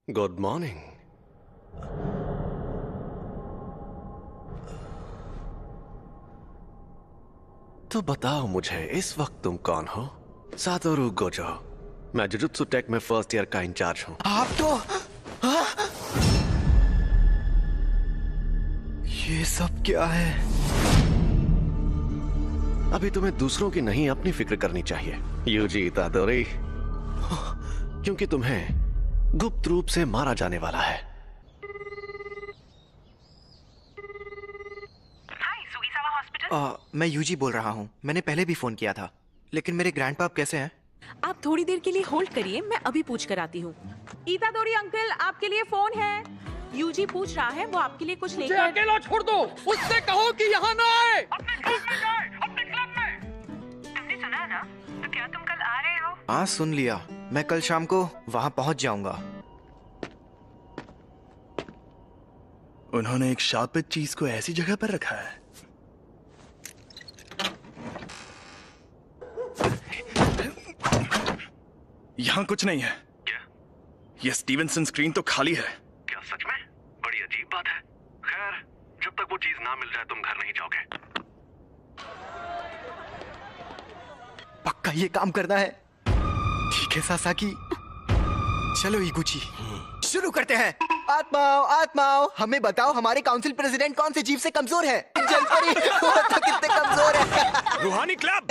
Good morning. तो बताओ मुझे, इस वक्त तुम कौन हो? Satoru Gojo. मैं जुजुत्सु टेक में फर्स्ट ईयर का इंचार्ज हूं। आप तो ये सब क्या है? अभी तुम्हें दूसरों की नहीं, अपनी फिक्र करनी चाहिए यूजी इतादोरी, क्योंकि तुम्हें गुप्त रूप से मारा जाने वाला है। मैं यूजी बोल रहा हूँ। मैंने पहले भी फोन किया था, लेकिन मेरे ग्रैंडपाप कैसे हैं? आप थोड़ी देर के लिए होल्ड करिए, मैं अभी पूछ कर आती हूँ। इतादोरी अंकल, आपके लिए फोन है। यूजी पूछ रहा है, वो आपके लिए कुछ लेकर। अकेला छोड़ दो, उससे कहो कि यहाँ ना आए। अपने क्लब में जाए, अपने क्लब में। तुमने सुना ना? तो क्या तुम कल आ रहे हो? हाँ, सुन लिया। मैं कल शाम को वहाँ पहुँच जाऊंगा। उन्होंने एक शापित चीज को ऐसी जगह पर रखा है। यहाँ कुछ नहीं है। क्या? ये स्टीवनसन स्क्रीन तो खाली है। क्या सच में? बड़ी अजीब बात है। खैर, जब तक वो चीज ना मिल जाए तुम घर नहीं जाओगे। पक्का ये काम करना है। ठीक है सासाकी, चलो इगुची, शुरू करते हैं। आत्माओं आत्माओं, हमें बताओ हमारे काउंसिल प्रेसिडेंट कौन से जीव से कमजोर है? जलपरी वो तो कितने कमजोर है। रूहानी क्लब।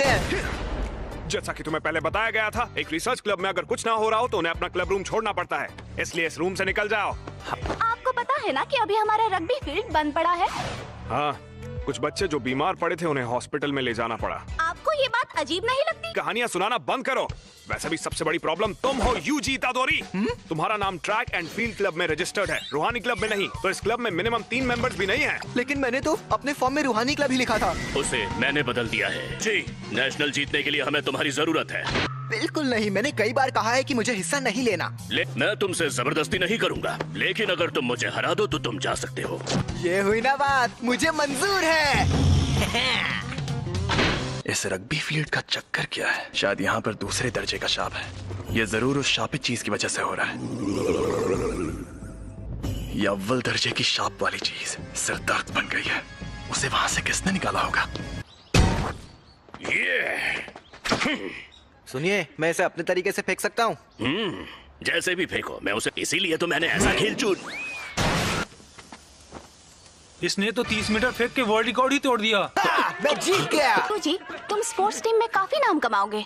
जैसा कि तुम्हें पहले बताया गया था, एक रिसर्च क्लब में अगर कुछ ना हो रहा हो तो उन्हें अपना क्लब रूम छोड़ना पड़ता है, इसलिए इस रूम से निकल जाओ। आपको पता है ना कि अभी हमारा रग्बी फील्ड बंद पड़ा है। हाँ, कुछ बच्चे जो बीमार पड़े थे उन्हें हॉस्पिटल में ले जाना पड़ा। आपको ये बात अजीब नहीं लगती? कहानियां सुनाना बंद करो। वैसे भी सबसे बड़ी प्रॉब्लम तुम हो यूजी इतादोरी। तुम्हारा नाम ट्रैक एंड फील्ड क्लब में रजिस्टर्ड है, रूहानी क्लब में नहीं। तो इस क्लब में मिनिमम 3 मेंबर्स भी नहीं है। लेकिन मैंने तो अपने फॉर्म में रूहानी क्लब ही लिखा था। उसे मैंने बदल दिया है। जी, नेशनल जीतने के लिए हमें तुम्हारी जरूरत है। बिल्कुल नहीं, मैंने कई बार कहा है कि मुझे हिस्सा नहीं लेना। मैं तुमसे जबरदस्ती नहीं करूंगा, लेकिन अगर तुम मुझे हरा दो तो तुम जा सकते हो। ये हुई ना बात, मुझे मंजूर है। इस रग्बी फील्ड का चक्कर क्या है? शायद यहाँ पर दूसरे दर्जे का शाप है। ये जरूर उस शापित चीज की वजह से हो रहा है। ये अव्वल दर्जे की शाप वाली चीज सिरदर्द बन गई है। उसे वहां से किसने निकाला होगा? सुनिए, मैं इसे अपने तरीके से फेंक सकता हूँ। जैसे भी फेंको, मैं उसे इसीलिए तो मैंने ऐसा खेल चुन। इसने तो 30 मीटर फेंक के वर्ल्ड रिकॉर्ड ही तोड़ दिया। मैं जीत गया। जी, तुम स्पोर्ट्स टीम में काफी नाम कमाओगे।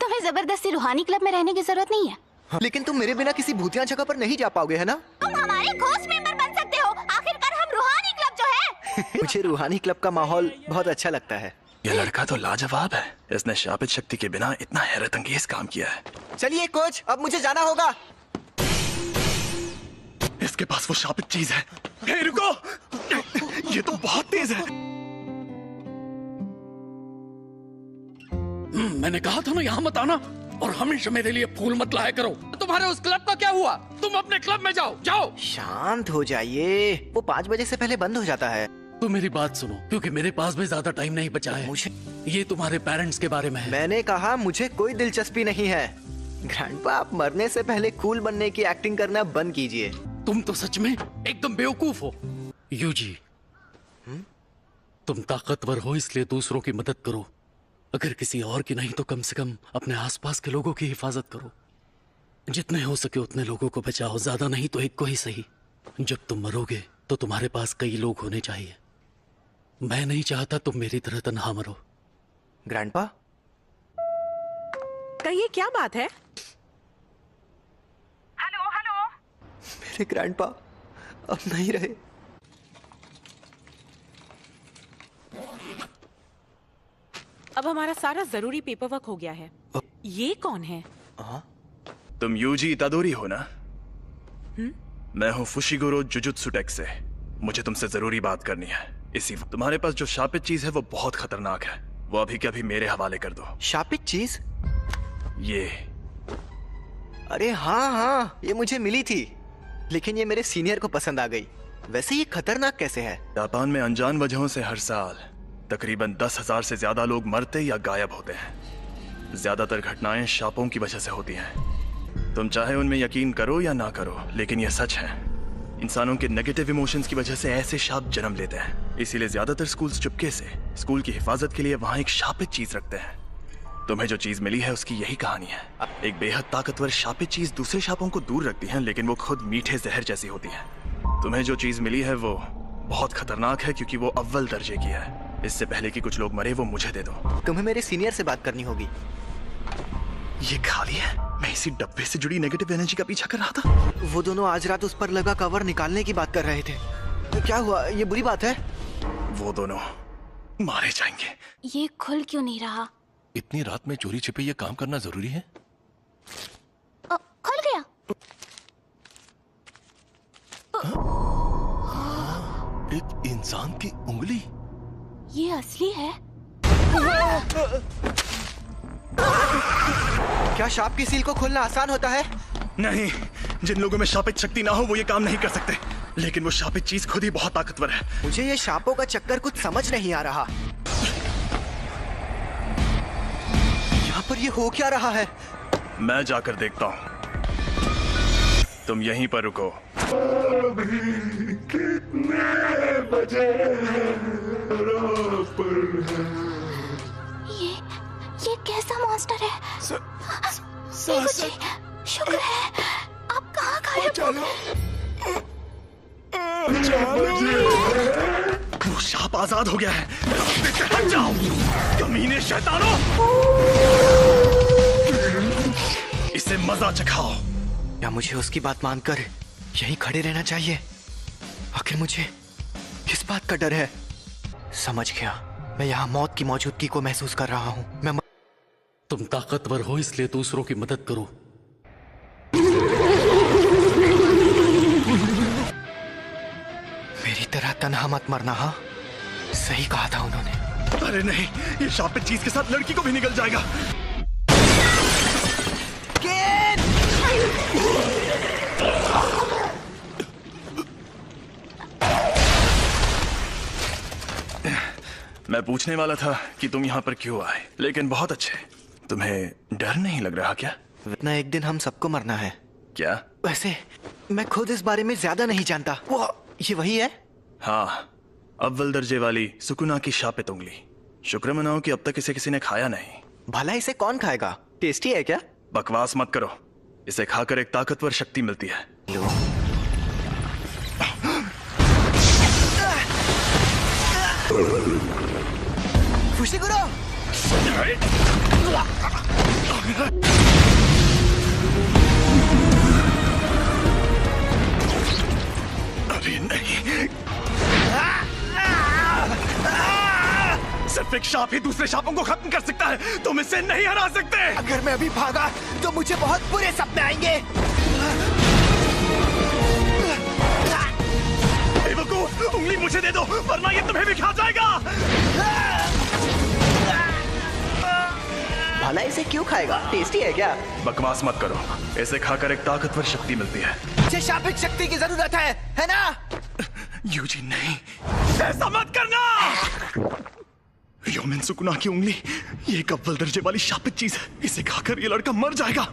तुम्हें जबरदस्ती रूहानी क्लब में रहने की जरूरत नहीं है। लेकिन तुम मेरे बिना किसी भूतिया जगह पर नहीं जा पाओगे, है ना? तुम हमारे घोस्ट मेंबर बन सकते हो। आखिरकार हम रूहानी क्लब जो है। मुझे रूहानी क्लब का माहौल बहुत अच्छा लगता है। ये लड़का तो लाजवाब है। इसने शापित शक्ति के बिना इतना हैरत अंगेज काम किया है। चलिए कोच, अब मुझे जाना होगा। इसके पास वो शापित चीज है। हे रुको, ये तो बहुत तेज है। मैंने कहा था ना यहाँ मत आना, और हमेशा मेरे लिए फूल मत लाया करो। तुम्हारे उस क्लब का क्या हुआ? तुम अपने क्लब में जाओ, जाओ। शांत हो जाइए, वो 5 बजे से पहले बंद हो जाता है। तो मेरी बात सुनो, क्योंकि मेरे पास भी ज्यादा टाइम नहीं बचा है। मुझे ये तुम्हारे पेरेंट्स के बारे में है। मैंने कहा मुझे कोई दिलचस्पी नहीं है। ग्रैंडपा, आप मरने से पहले कूल बनने की एक्टिंग करना बंद कीजिए। तुम तो सच में एकदम बेवकूफ हो। यूजी, तुम ताकतवर हो इसलिए दूसरों की मदद करो। अगर किसी और की नहीं तो कम से कम अपने आसपास के लोगों की हिफाजत करो। जितने हो सके उतने लोगों को बचाओ, ज्यादा नहीं तो एक को ही सही। जब तुम मरोगे तो तुम्हारे पास कई लोग होने चाहिए। मैं नहीं चाहता तुम मेरी तरह तन्हा मरो। ग्रैंडपा, कहिए, क्या बात है? Hello hello. मेरे ग्रैंडपा अब नहीं रहे। अब हमारा सारा जरूरी पेपर वर्क हो गया है। ये कौन है? तुम यूजी इतादोरी हो ना? मैं हूँ फुशिगोरो जुजुत्सु टेक से। मुझे तुमसे जरूरी बात करनी है। इसी तुम्हारे पास जो शापित चीज है वो बहुत खतरनाक है। वो अभी के अभी मेरे हवाले कर दो। शापित चीज? ये। अरे हाँ हाँ, ये मुझे मिली थी, लेकिन ये मेरे सीनियर को पसंद आ गई। वैसे ये खतरनाक कैसे है? जापान में अनजान वजहों से हर साल तकरीबन 10,000 से ज्यादा लोग मरते या गायब होते हैं। ज्यादातर घटनाएं शापों की वजह से होती हैं। तुम चाहे उनमें यकीन करो या ना करो, लेकिन यह सच है। इंसानों के नेगेटिव इमोशंस की वजह से ऐसे शाप जन्म लेते हैं। इसीलिए ज्यादातर स्कूल्स चुपके से स्कूल की हिफाजत के लिए वहाँ एक शापित चीज रखते हैं। तुम्हें जो चीज मिली है उसकी यही कहानी है। एक बेहद ताकतवर शापित चीज दूसरे शापों को दूर रखती है, लेकिन वो खुद मीठे जहर जैसी होती है। तुम्हें जो चीज मिली है वो बहुत खतरनाक है, क्योंकि वो अव्वल दर्जे की है। इससे पहले कि कुछ लोग मरे, वो मुझे दे दो। तुम्हें मेरे सीनियर से बात करनी होगी। ये खाली है। मैं इसी डब्बे से जुड़ी नेगेटिव एनर्जी का पीछा कर रहा था। वो दोनों आज रात उस पर लगा कवर निकालने की बात कर रहे थे। क्या हुआ? ये बुरी बात है? वो दोनों मारे जाएंगे। ये खुल क्यों नहीं रहा? इतनी रात में चोरी छिपे ये काम करना जरूरी है? खुल गया। एक इंसान की उंगली। ये असली है? क्या शाप की सील को खोलना आसान होता है? नहीं, जिन लोगों में शापित शक्ति ना हो वो ये काम नहीं कर सकते। लेकिन वो शापित चीज खुद ही बहुत ताकतवर है। मुझे ये शापों का चक्कर कुछ समझ नहीं आ रहा। यहाँ पर ये हो क्या रहा है? मैं जाकर देखता हूँ। तुम यहीं पर रुको। कितने बजे? ये कैसा मॉन्स्टर है? जी, शुक्र है आप कहाँ गायब हो गए? वो शाप आजाद हो गया है। रास्ते से हट जाओ, कमीने शैतानों। इसे मजा चखाओ। या मुझे उसकी बात मानकर यहीं खड़े रहना चाहिए? आखिर मुझे किस बात का डर है? समझ गया, मैं यहाँ मौत की मौजूदगी को महसूस कर रहा हूँ। तुम ताकतवर हो इसलिए दूसरों की मदद करो। मेरी तरह तन्हा मत मरना। हाँ, सही कहा था उन्होंने। अरे नहीं, ये शापित चीज के साथ लड़की को भी निकल जाएगा। मैं पूछने वाला था कि तुम यहाँ पर क्यों आए, लेकिन बहुत अच्छे। तुम्हें डर नहीं लग रहा क्या? इतना एक दिन हम सबको मरना है। क्या? वैसे मैं खुद इस बारे में ज्यादा नहीं जानता। वो ये वही है? हाँ, अव्वल दर्जे वाली सुकुना की शापित उंगली। शुक्र मनाओ कि अब तक इसे किसी ने खाया नहीं। भला इसे कौन खाएगा? टेस्टी है क्या? बकवास मत करो। इसे खाकर एक ताकतवर शक्ति मिलती है। लो। फुशिगुरो! अरे नहीं, सिर्फ एक शाप ही दूसरे शापों को खत्म कर सकता है। तुम इसे नहीं हरा सकते। अगर मैं अभी भागा तो मुझे बहुत बुरे सपने आएंगे। बेवकूफ, उंगली मुझे दे दो वरना ये तुम्हें भी खा जाएगा। भला इसे क्यों खाएगा? टेस्टी है क्या? बकवास मत करो। इसे खाकर एक ताकतवर शक्ति मिलती है। मुझे शापित शक्ति की जरूरत है ना? यूजी नहीं, ऐसा मत करना। योमिन सुकुना की उंगली, ये एक अव्वल दर्जे वाली शापित चीज है। इसे खाकर ये लड़का मर जाएगा।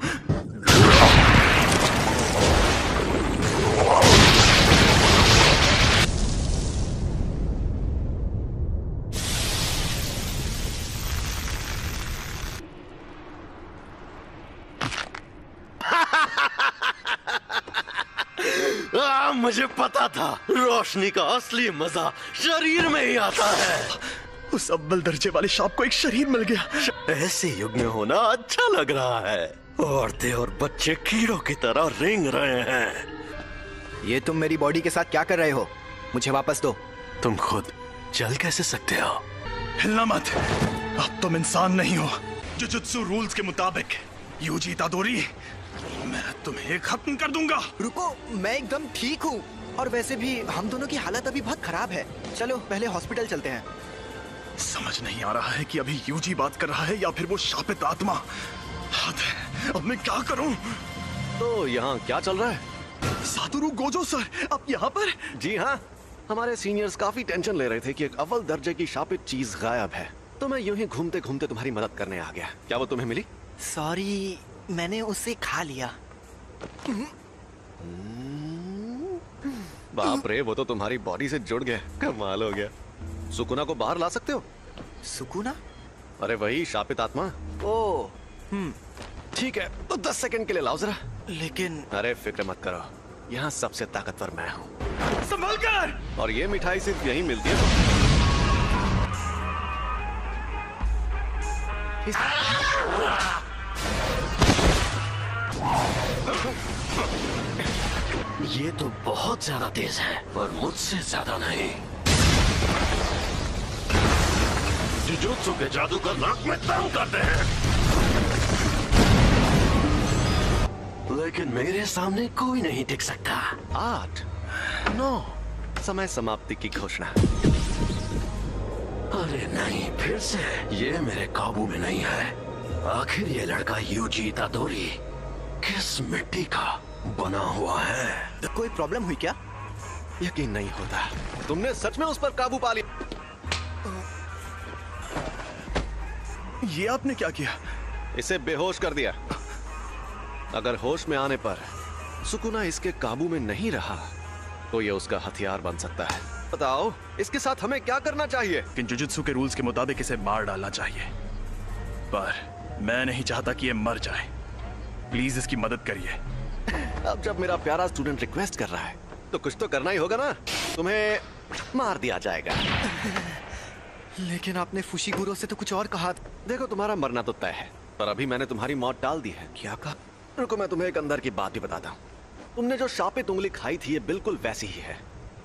मुझे पता था, रोशनी का असली मजा शरीर में ही आता है। उस अव्वल दर्जे वाले शाप को एक शरीर मिल गया। ऐसे युग में होना अच्छा लग रहा है। औरतें और बच्चे कीड़ों की तरह रेंग रहे हैं। ये तुम मेरी बॉडी के साथ क्या कर रहे हो? मुझे वापस दो। तुम खुद चल कैसे सकते हो? हिलना मत, अब तुम इंसान नहीं हो। जुजुत्सु रूल्स के मुताबिक यूजी इतादोरी, मैं तुम्हें खत्म कर दूंगा। रुको, मैं एकदम ठीक हूँ। और वैसे भी हम दोनों की हालत अभी बहुत खराब है। चलो पहले हॉस्पिटल चलते हैं। समझ नहीं आ रहा है कि अभी यूजी बात कर रहा है या फिर वो शापित आत्मा। अब मैं क्या करूं? तो यहाँ क्या चल रहा है? सातोरु गोजो सर, आप यहाँ पर? जी हाँ, हमारे सीनियर्स काफी टेंशन ले रहे थे कि एक अव्वल दर्जे की शापित चीज गायब है, तो मैं यूं ही घूमते घूमते तुम्हारी मदद करने आ गया। क्या वो तुम्हें मिली? सॉरी, मैंने उसे खा लिया। बाप रे, वो तो तुम्हारी बॉडी से जुड़ गया। कमाल हो गया। सुकुना को बाहर ला सकते हो? सुकुना? अरे वही शापित आत्मा। ओ, ठीक है, तो 10 सेकंड के लिए लाओ जरा। लेकिन अरे फिक्र मत करो, यहाँ सबसे ताकतवर मैं हूँ। संभल कर! और ये मिठाई सिर्फ यहीं मिलती है। ये तो बहुत ज्यादा तेज है, पर मुझसे ज्यादा नहीं। जुजुत्सु के जादूगर नाक में दम करते हैं, लेकिन मेरे सामने कोई नहीं टिक सकता। 8, 9, समय समाप्ति की घोषणा। अरे नहीं, फिर से ये मेरे काबू में नहीं है। आखिर ये लड़का यूजी इतादोरी किस मिट्टी का बना हुआ है? तो कोई प्रॉब्लम हुई क्या? यकीन नहीं होता, तुमने सच में उस पर काबू पा लिया। ये आपने क्या किया? इसे बेहोश कर दिया। अगर होश में आने पर सुकुना इसके काबू में नहीं रहा तो ये उसका हथियार बन सकता है। बताओ, इसके साथ हमें क्या करना चाहिए? कि जुजुत्सु के रूल्स के मुताबिक इसे मार डालना चाहिए, पर मैं नहीं चाहता कि ये मर जाए। प्लीज इसकी मदद करिए। अब जब मेरा प्यारा स्टूडेंट रिक्वेस्ट कर रहा है तो कुछ तो करना ही होगा ना। तुम्हें मार दिया जाएगा। लेकिन आपने फुशिगुरो से तो कुछ और कहा। देखो, तुम्हारा मरना तो तय है, पर अभी मैंने तुम्हारी मौत टाल दी है। क्या कहा? रुको, मैं तुम्हें एक अंदर की बात भी बताता हूँ। तुमने जो शापित उंगली खाई थी, ये बिल्कुल वैसी ही है।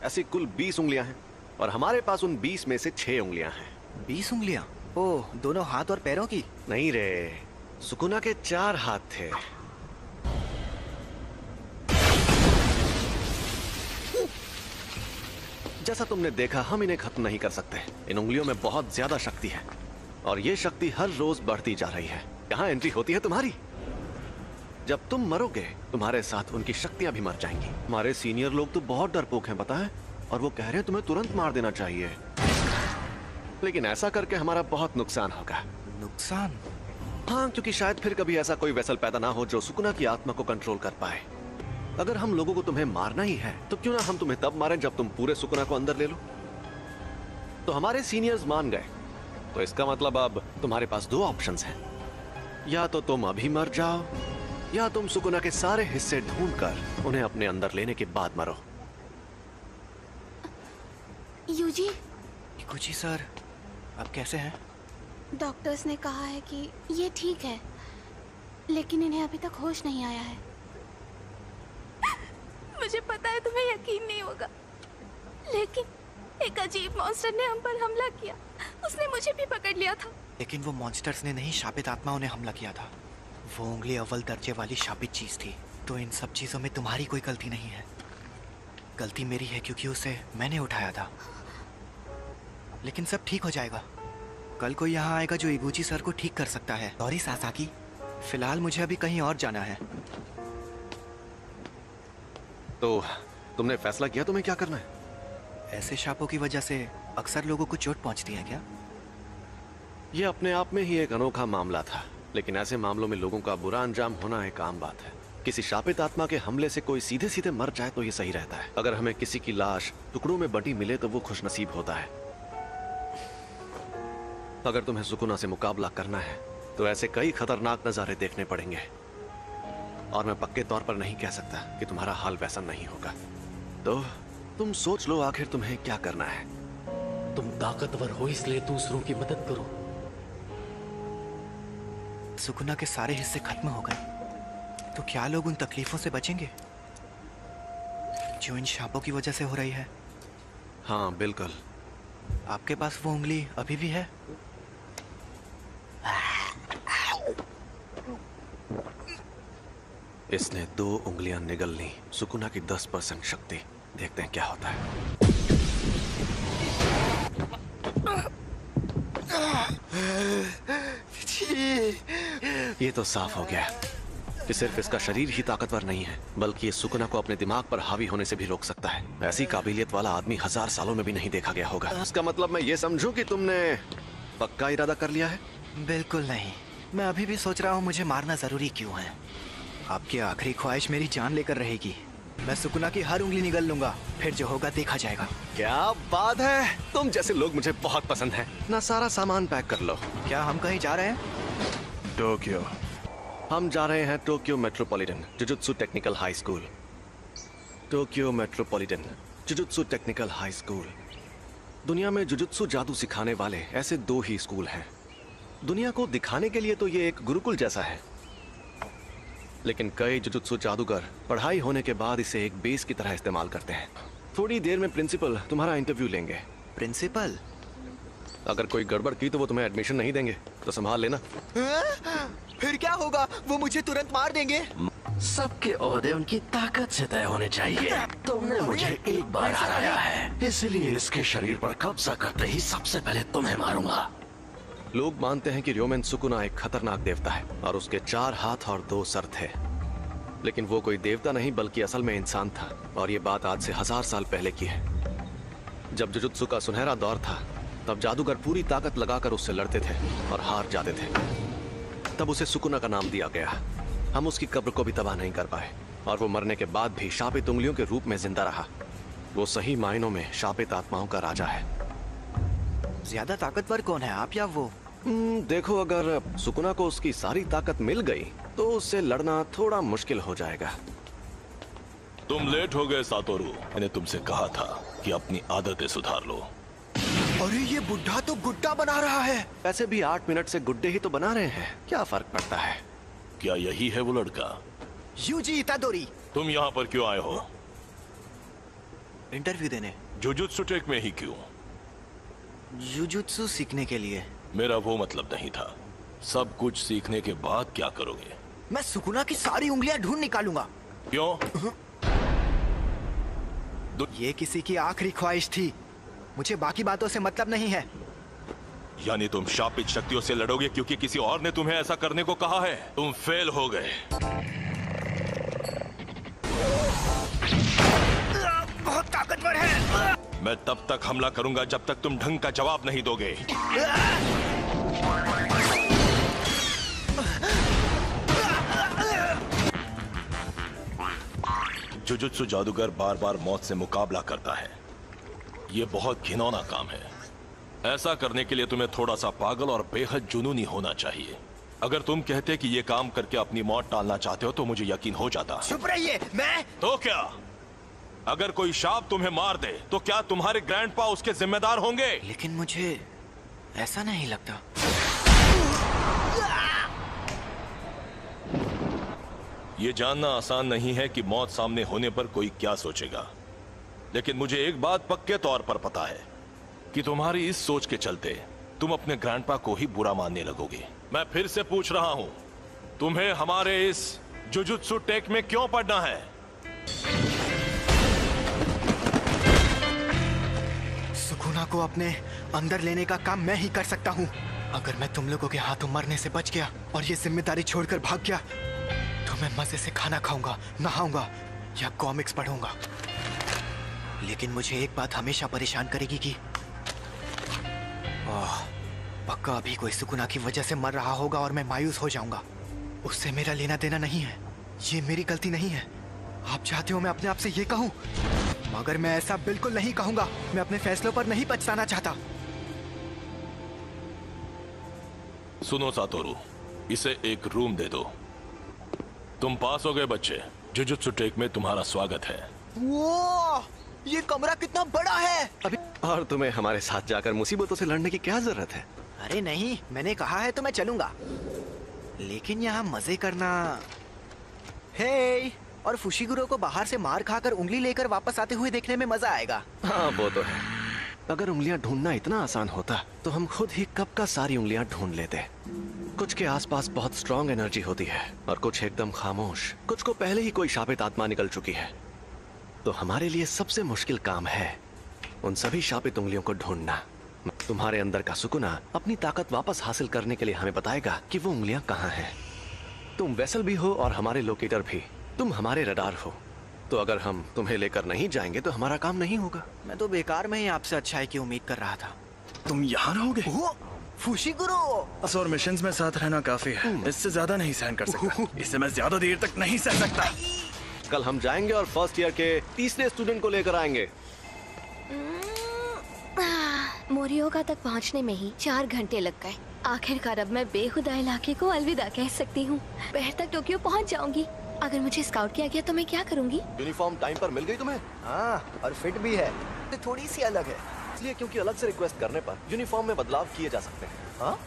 ऐसी कुल 20 उंगलियां हैं और हमारे पास उन 20 में से 6 उंगलियां हैं। 20 उंगलियां? ओह, दोनों हाथ और पैरों की? नहीं रे, सुकुना के 4 हाथ थे। जैसा तुमने देखा, हम इन्हें खत्म नहीं कर सकते। इन उंगलियों में बहुत ज्यादा शक्ति है और ये शक्ति हर रोज बढ़ती जा रही है। यहाँ एंट्री होती है तुम्हारी। जब तुम मरोगे, तुम्हारे साथ उनकी शक्तियां भी मर जाएंगी। हमारे सीनियर लोग तो बहुत डरपोक हैं, पता है, और वो कह रहे हैं तुम्हें तुरंत मार देना चाहिए। लेकिन ऐसा करके हमारा बहुत नुकसान होगा। नुकसान? हाँ, क्योंकि शायद फिर कभी ऐसा कोई वेसल पैदा ना हो जो सुकुना की आत्मा को कंट्रोल कर पाए। अगर हम लोगों को तुम्हें मारना ही है तो क्यों ना हम तुम्हें तब मारें जब तुम पूरे सुकुना को अंदर ले लो। तो हमारे सीनियर्स मान गए, तो इसका मतलब अब तुम्हारे पास 2 ऑप्शंस हैं। या तो तुम अभी मर जाओ, या तुम सुकुना के सारे हिस्से ढूंढकर उन्हें अपने अंदर लेने के बाद मरो। यूजी, कुची सर, आप कैसे हैं? डॉक्टर्स ने कहा है कि ये ठीक है, लेकिन इन्हें अभी तक होश नहीं आया है। मुझे पता है तुम्हें यकीन नहीं होगा, लेकिन एक अजीब मॉन्स्टर ने हम पर हमला किया। उसने मुझे भी पकड़ लिया था। लेकिन वो मॉन्स्टर्स ने नहीं, शापित आत्माओं ने हमला किया था। वो उंगली अव्वल दर्जे वाली शापित चीज थी। तो इन सब चीजों में तुम्हारी कोई गलती नहीं है। गलती मेरी है क्योंकि उसे मैंने उठाया था। लेकिन सब ठीक हो जाएगा। कल कोई यहाँ आएगा जो इगुची सर को ठीक कर सकता है। सॉरी सासाकी, फिलहाल मुझे अभी कहीं और जाना है। तो तुमने फैसला किया तुम्हें क्या करना है? ऐसे शापों की वजह से अक्सर लोगों को चोट पहुंचती है क्या? यह अपने आप में ही एक अनोखा मामला था, लेकिन ऐसे मामलों में लोगों का बुरा अंजाम होना एक आम बात है। किसी शापित आत्मा के हमले से कोई सीधे सीधे मर जाए तो ये सही रहता है। अगर हमें किसी की लाश टुकड़ों में बटी मिले तो वो खुशनसीब होता है। अगर तुम्हें सुकुना से मुकाबला करना है तो ऐसे कई खतरनाक नजारे देखने पड़ेंगे, और मैं पक्के तौर पर नहीं कह सकता कि तुम्हारा हाल वैसा नहीं होगा। तो तुम सोच लो आखिर तुम्हें क्या करना है। तुम ताकतवर हो इसलिए दूसरों की मदद करो। सुकुना के सारे हिस्से खत्म हो गए तो क्या लोग उन तकलीफों से बचेंगे जो इन शापों की वजह से हो रही है? हाँ बिल्कुल। आपके पास वो उंगली अभी भी है? इसने 2 उंगलियां निगल ली। सुकुना की 10% शक्ति। देखते हैं क्या होता है। ये तो साफ हो गया कि सिर्फ इसका शरीर ही ताकतवर नहीं है, बल्कि ये सुकुना को अपने दिमाग पर हावी होने से भी रोक सकता है। ऐसी काबिलियत वाला आदमी 1000 सालों में भी नहीं देखा गया होगा। इसका मतलब मैं ये समझूं कि तुमने पक्का इरादा कर लिया है? बिल्कुल नहीं। मैं अभी भी सोच रहा हूँ मुझे मारना जरूरी क्यों है। आपकी आखिरी ख्वाहिश मेरी जान लेकर रहेगी। मैं सुकुना की हर उंगली निगल लूंगा, फिर जो होगा देखा जाएगा। क्या बात है, तुम जैसे लोग मुझे बहुत पसंद हैं। ना सारा सामान पैक कर लो। क्या हम कहीं जा रहे हैं? टोक्यो। हम जा रहे हैं Tokyo metropolitan jujutsu technical high school. Tokyo metropolitan jujutsu technical high school. दुनिया में जुजुत्सु जादू सिखाने वाले ऐसे 2 ही स्कूल हैं। दुनिया को दिखाने के लिए तो ये एक गुरुकुल जैसा है, लेकिन कई जुजुत्सु जादूगर पढ़ाई होने के बाद इसे एक बेस की तरह इस्तेमाल करते हैं। थोड़ी देर में प्रिंसिपल तुम्हारा इंटरव्यू लेंगे। प्रिंसिपल? अगर कोई गड़बड़ की तो वो तुम्हें एडमिशन नहीं देंगे, तो संभाल लेना। फिर क्या होगा? वो मुझे तुरंत मार देंगे। सबके ओहदे उनकी ताकत से तय होने चाहिए। तुमने मुझे एक बार हराया है, इसलिए इसके शरीर पर कब्जा करते ही सबसे पहले तुम्हें मारूंगा। लोग मानते हैं कि र्योमेन सुकुना एक खतरनाक देवता है और उसके 4 हाथ और 2 सर थे, लेकिन वो कोई देवता नहीं बल्कि असल में इंसान था। और ये बात आज से 1000 साल पहले की है। जब जुजुत्सु का सुनहरा दौर था, तब जादूगर पूरी ताकत लगाकर उससे लड़ते थे और हार जाते थे। तब उसे सुकुना का नाम दिया गया। हम उसकी कब्र को भी तबाह नहीं कर पाए और वो मरने के बाद भी शापित उंगलियों के रूप में जिंदा रहा। वो सही मायनों में शापित आत्माओं का राजा है। ज्यादा ताकतवर कौन है, आप या वो? देखो, अगर सुकुना को उसकी सारी ताकत मिल गई तो उससे लड़ना थोड़ा मुश्किल हो जाएगा। तुम लेट हो गए सातोरू। मैंने तुमसे कहा था कि अपनी आदतें सुधार लो। अरे ये बुढ़ा तो गुड्डा बना रहा है। वैसे भी 8 मिनट से गुड्डे ही तो बना रहे हैं, क्या फर्क पड़ता है? क्या यही है वो लड़का? यूजी इतादोरी। तुम यहाँ पर क्यों आए हो? इंटरव्यू देने। जुजुत्सु टेक में ही क्यों? जुजुत्सु सीखने के लिए। मेरा वो मतलब नहीं था। सब कुछ सीखने के बाद क्या करोगे? मैं सुकुना की सारी उंगलियां ढूंढ निकालूंगा। क्यों? ये किसी की आखिरी ख्वाहिश थी, मुझे बाकी बातों से मतलब नहीं है। यानी तुम शापित शक्तियों से लड़ोगे क्योंकि किसी और ने तुम्हें ऐसा करने को कहा है? तुम फेल हो गए। बहुत ताकतवर है। मैं तब तक हमला करूंगा जब तक तुम ढंग का जवाब नहीं दोगे। जुजुत्सु जादूगर बार बार मौत से मुकाबला करता है। यह बहुत घिनौना काम है। ऐसा करने के लिए तुम्हें थोड़ा सा पागल और बेहद जुनूनी होना चाहिए। अगर तुम कहते कि ये काम करके अपनी मौत टालना चाहते हो तो मुझे यकीन हो जाता। चुप रहिए। मैं तो क्या? अगर कोई शाप तुम्हें मार दे तो क्या तुम्हारे ग्रैंडपा उसके जिम्मेदार होंगे? लेकिन मुझे ऐसा नहीं लगता। ये जानना आसान नहीं है कि मौत सामने होने पर कोई क्या सोचेगा, लेकिन मुझे एक बात पक्के तौर पर पता है कि तुम्हारी इस सोच के चलते तुम अपने ग्रैंडपा को ही बुरा मानने लगोगे। मैं फिर से पूछ रहा हूं, तुम्हें हमारे इस जुजुत्सु टेक में क्यों पढ़ना है? सुकुना को अपने अंदर लेने का काम मैं ही कर सकता हूँ। अगर मैं तुम लोगों के हाथों मरने से बच गया और ये जिम्मेदारी छोड़कर भाग गया तो मैं मजे से खाना खाऊंगा, नहाऊंगा या कॉमिक्स पढ़ूंगा। लेकिन मुझे एक बात हमेशा परेशान करेगी कि पक्का अभी कोई सुकुना की वजह से मर रहा होगा और मैं मायूस हो जाऊंगा। उससे मेरा लेना देना नहीं है, ये मेरी गलती नहीं है। आप चाहते हो मैं अपने आप से ये कहूं, मगर मैं ऐसा बिल्कुल नहीं कहूंगा। मैं अपने फैसलों पर नहीं पछताना चाहता। सुनो सातोरू, इसे एक रूम दे दो। तुम पास हो गए बच्चे। जुजुत्सु टेक में तुम्हारा स्वागत है। वो ये कमरा कितना बड़ा है। अभी और तुम्हें हमारे साथ जाकर मुसीबतों से लड़ने की क्या जरूरत है? अरे नहीं, मैंने कहा है तो मैं चलूंगा, लेकिन यहाँ मजे करना। हे, और फुशिगुरो को बाहर से मार खाकर उंगली लेकर वापस आते हुए देखने में मजा आएगा। हाँ वो तो है। अगर उंगलियां ढूंढना इतना आसान होता तो हम खुद ही कब का सारी उंगलियां ढूंढ लेते। कुछ के आसपास बहुत स्ट्रॉन्ग एनर्जी होती है और कुछ एकदम खामोश। कुछ को पहले ही कोई शापित आत्मा निकल चुकी है। तो हमारे लिए सबसे मुश्किल काम है उन सभी शापित उंगलियों को ढूंढना। तुम्हारे अंदर का सुकुना अपनी ताकत वापस हासिल करने के लिए हमें बताएगा कि वो उंगलियां कहाँ हैं। तुम वेसल भी हो और हमारे लोकेटर भी। तुम हमारे रडार हो, तो अगर हम तुम्हें लेकर नहीं जाएंगे तो हमारा काम नहीं होगा। मैं तो बेकार में ही आपसे अच्छाई की उम्मीद कर रहा था। तुम यहाँ रहोगे? फुशिगुरो। बस और मिशंस में साथ रहना काफी है, इससे ज्यादा नहीं सहन कर सकता। इसे मैं ज्यादा देर तक नहीं सह सकता। कल हम जाएंगे और फर्स्ट ईयर के तीसरे स्टूडेंट को लेकर आएंगे। मोरियोगा तक पहुंचने में ही 4 घंटे लग गए। आखिरकार अब मैं बेखुदा इलाके को अलविदा कह सकती हूँ। दोपहर तक टोक्यो पहुंच जाऊंगी। अगर मुझे स्काउट किया गया तो मैं क्या करूंगी? यूनिफॉर्म टाइम पर मिल गई तुम्हें? हाँ, और फिट भी है। तो थोड़ी सी अलग है। इसलिए क्योंकि अलग से रिक्वेस्ट करने पर यूनिफॉर्म में बदलाव किए जा सकते हैं। हाँ?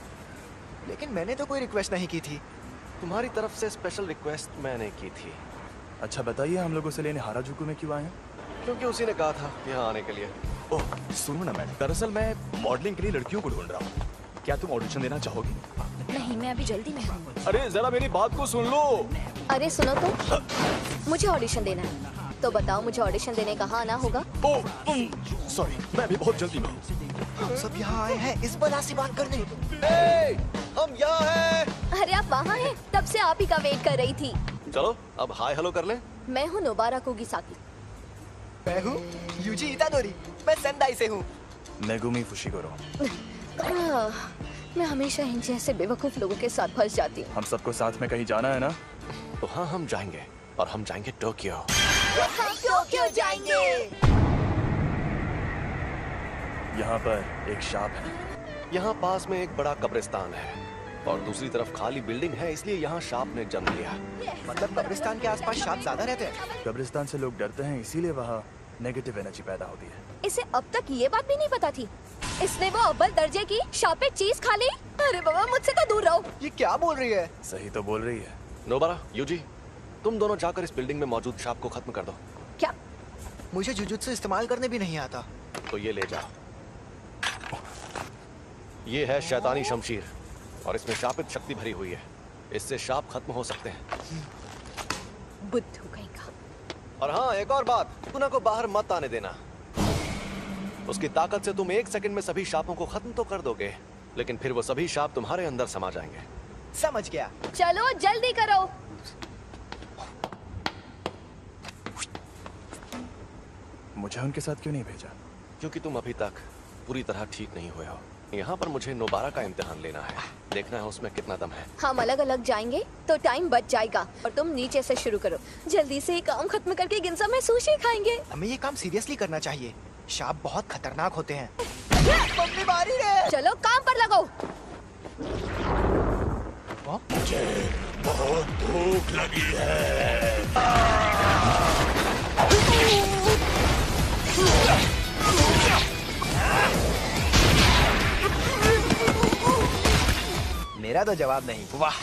लेकिन मैंने तो कोई रिक्वेस्ट नहीं की थी। तुम्हारी तरफ से स्पेशल रिक्वेस्ट मैंने की थी। अच्छा बताइए, हम लोग उसे लेने हाराजुकु में क्यों आए हैं? क्योंकि उसी ने कहा था यहाँ आने के लिए। ओह सुनो ना मैडम, दरअसल मैं मॉडलिंग के लिए लड़कियों को ढूंढ रहा हूँ। क्या तुम ऑडिशन देना चाहोगी? नहीं, मैं अभी जल्दी में हूँ। अरे जरा मेरी बात को सुन लो। अरे सुनो तो, मुझे ऑडिशन देना है। तो बताओ मुझे ऑडिशन देने कहाँ आना होगा? ओह सॉरी, मैं भी बहुत जल्दी में हूँ। हम सब यहाँ आए हैं इस बला से बात करने। हम यहाँ हैं। अरे आप वहाँ हैं? तब से आप ही का वेट कर रही थी। चलो अब हाय हेलो कर लें। मैं हूँ नोबारा कोगिसाकी। मैं हूँ यूजी इतादोरी। मैं सेंदाई से हूँ। Megumi Fushiguro. मैं हमेशा इन जैसे बेवकूफ लोगों के साथ फंस जाती हूँ। हम सबको साथ में कहीं जाना है ना? तो हाँ, हम जाएंगे और हम जाएंगे टोक्यो। हम टोक्यो जाएंगे। यहाँ पर एक शाप है। यहाँ पास में एक बड़ा कब्रिस्तान है और दूसरी तरफ खाली बिल्डिंग है, इसलिए यहाँ शाप ने जन्म लिया। मतलब कब्रिस्तान के आसपास शाप ज्यादा रहते हैं? कब्रिस्तान से लोग डरते हैं, इसीलिए वहाँ नेगेटिव एनर्जी पैदा होती है। इसे अब तक ये बात भी नहीं पता थी। इसने वो अव्वल दर्जे की शापित चीज खा ली। अरे बाबा, मुझसे तो दूर रहो। ये क्या बोल रही है? सही तो बोल रही है। नोबारा, यूजी, तुम दोनों जाकर इस बिल्डिंग में मौजूद शाप को खत्म कर दो। क्या? मुझे जुजुत्सु इस्तेमाल करने भी नहीं आता। तो ये ले जाओ। ये है शैतानी शमशीर और इसमें शापित शक्ति भरी हुई है। इससे शाप खत्म हो सकते हैं। बुद्धू कहीं का। और हाँ, एक और बात, तुना को बाहर मत आने देना। उसकी ताकत से तुम 1 सेकंड में सभी शापों को खत्म तो कर दोगे, लेकिन फिर वो सभी शाप तुम्हारे अंदर समा जाएंगे। समझ गया। चलो जल्दी करो। मुझे उनके साथ क्यों नहीं भेजा? क्योंकि तुम अभी तक पूरी तरह ठीक नहीं हुए हो। यहाँ पर मुझे नोबारा का इम्तिहान लेना है, देखना है उसमें कितना दम है। हम अलग अलग जाएंगे तो टाइम बच जाएगा। और तुम नीचे से शुरू करो। जल्दी से काम खत्म करके गिनजा में सुशी खाएंगे। हमें ये काम सीरियसली करना चाहिए। शाप बहुत खतरनाक होते हैं। मम्मी मारी रे। चलो काम पर लगो। मुझे बहुत भूख लगी है। मेरा तो जवाब नहीं। वाह,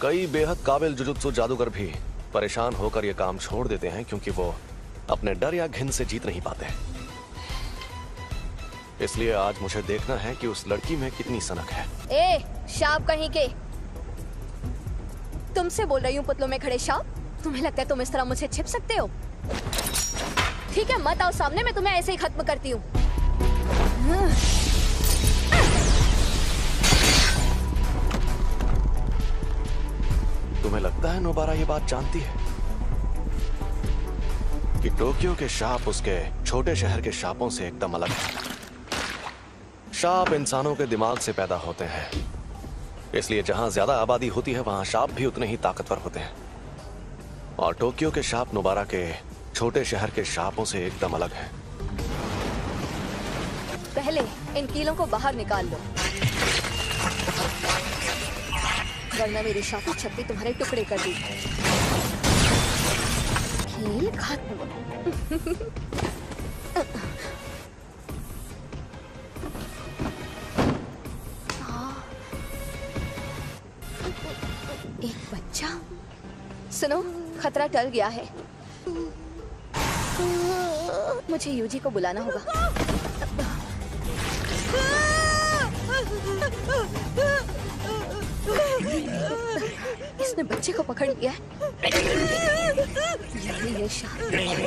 कई बेहद काबिल जुजुत्सु जादूगर भी परेशान होकर ये काम छोड़ देते हैं क्योंकि वो अपने डर या घिन से जीत नहीं पाते। इसलिए आज मुझे देखना है कि उस लड़की में कितनी सनक है। ए, शाप कहीं के। तुमसे बोल रही हूँ पुतलों में खड़े शाप। तुम्हें लगता है तुम इस तरह मुझसे छिप सकते हो? ठीक है, मत आओ सामने, मैं तुम्हें ऐसे ही खत्म करती हूँ। तुम्हें लगता है नोबारा ये बात जानती है कि टोक्यो के शाप उसके छोटे शहर के शापों से एकदम अलग है। शाप इंसानों के दिमाग से पैदा होते हैं, इसलिए जहां ज्यादा आबादी होती है वहां शाप भी उतने ही ताकतवर होते हैं। और टोक्यो के शाप नोबारा के छोटे शहर के शापों से एकदम अलग है। पहले इन कीलों को बाहर निकाल लो, वरना मेरी शापित शक्ति तुम्हारे टुकड़े कर दी। खेल खत्म। एक बच्चा। सुनो, खतरा टल गया है। मुझे यूजी को बुलाना होगा। इसने बच्चे को पकड़ लिया है। ये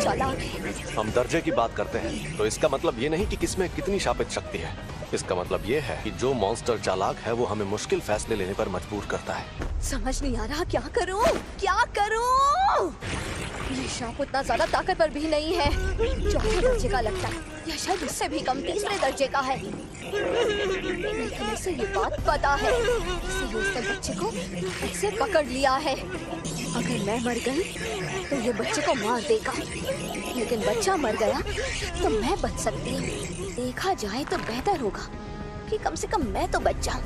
चालाक है। हम दर्जे की बात करते हैं तो इसका मतलब ये नहीं कि किसमें कितनी शापित शक्ति है। इसका मतलब ये है कि जो मॉन्स्टर चालाक है वो हमें मुश्किल फैसले लेने पर मजबूर करता है। समझ नहीं आ रहा क्या करूं, क्या करूं? ये सांप उतना ज्यादा ताकतवर भी नहीं है। चौथे दर्जे का लगता है, या शायद उससे भी कम तीसरे दर्जे का है। लेकिन उसे ये बात पता है, इसलिए उसने बच्चे को ऐसे पकड़ लिया है। अगर मैं मर गई तो ये बच्चे को मार देगा, लेकिन बच्चा मर गया तो मैं बच सकती हूँ। देखा जाए तो बेहतर होगा कि कम से कम मैं तो बच जाऊँ।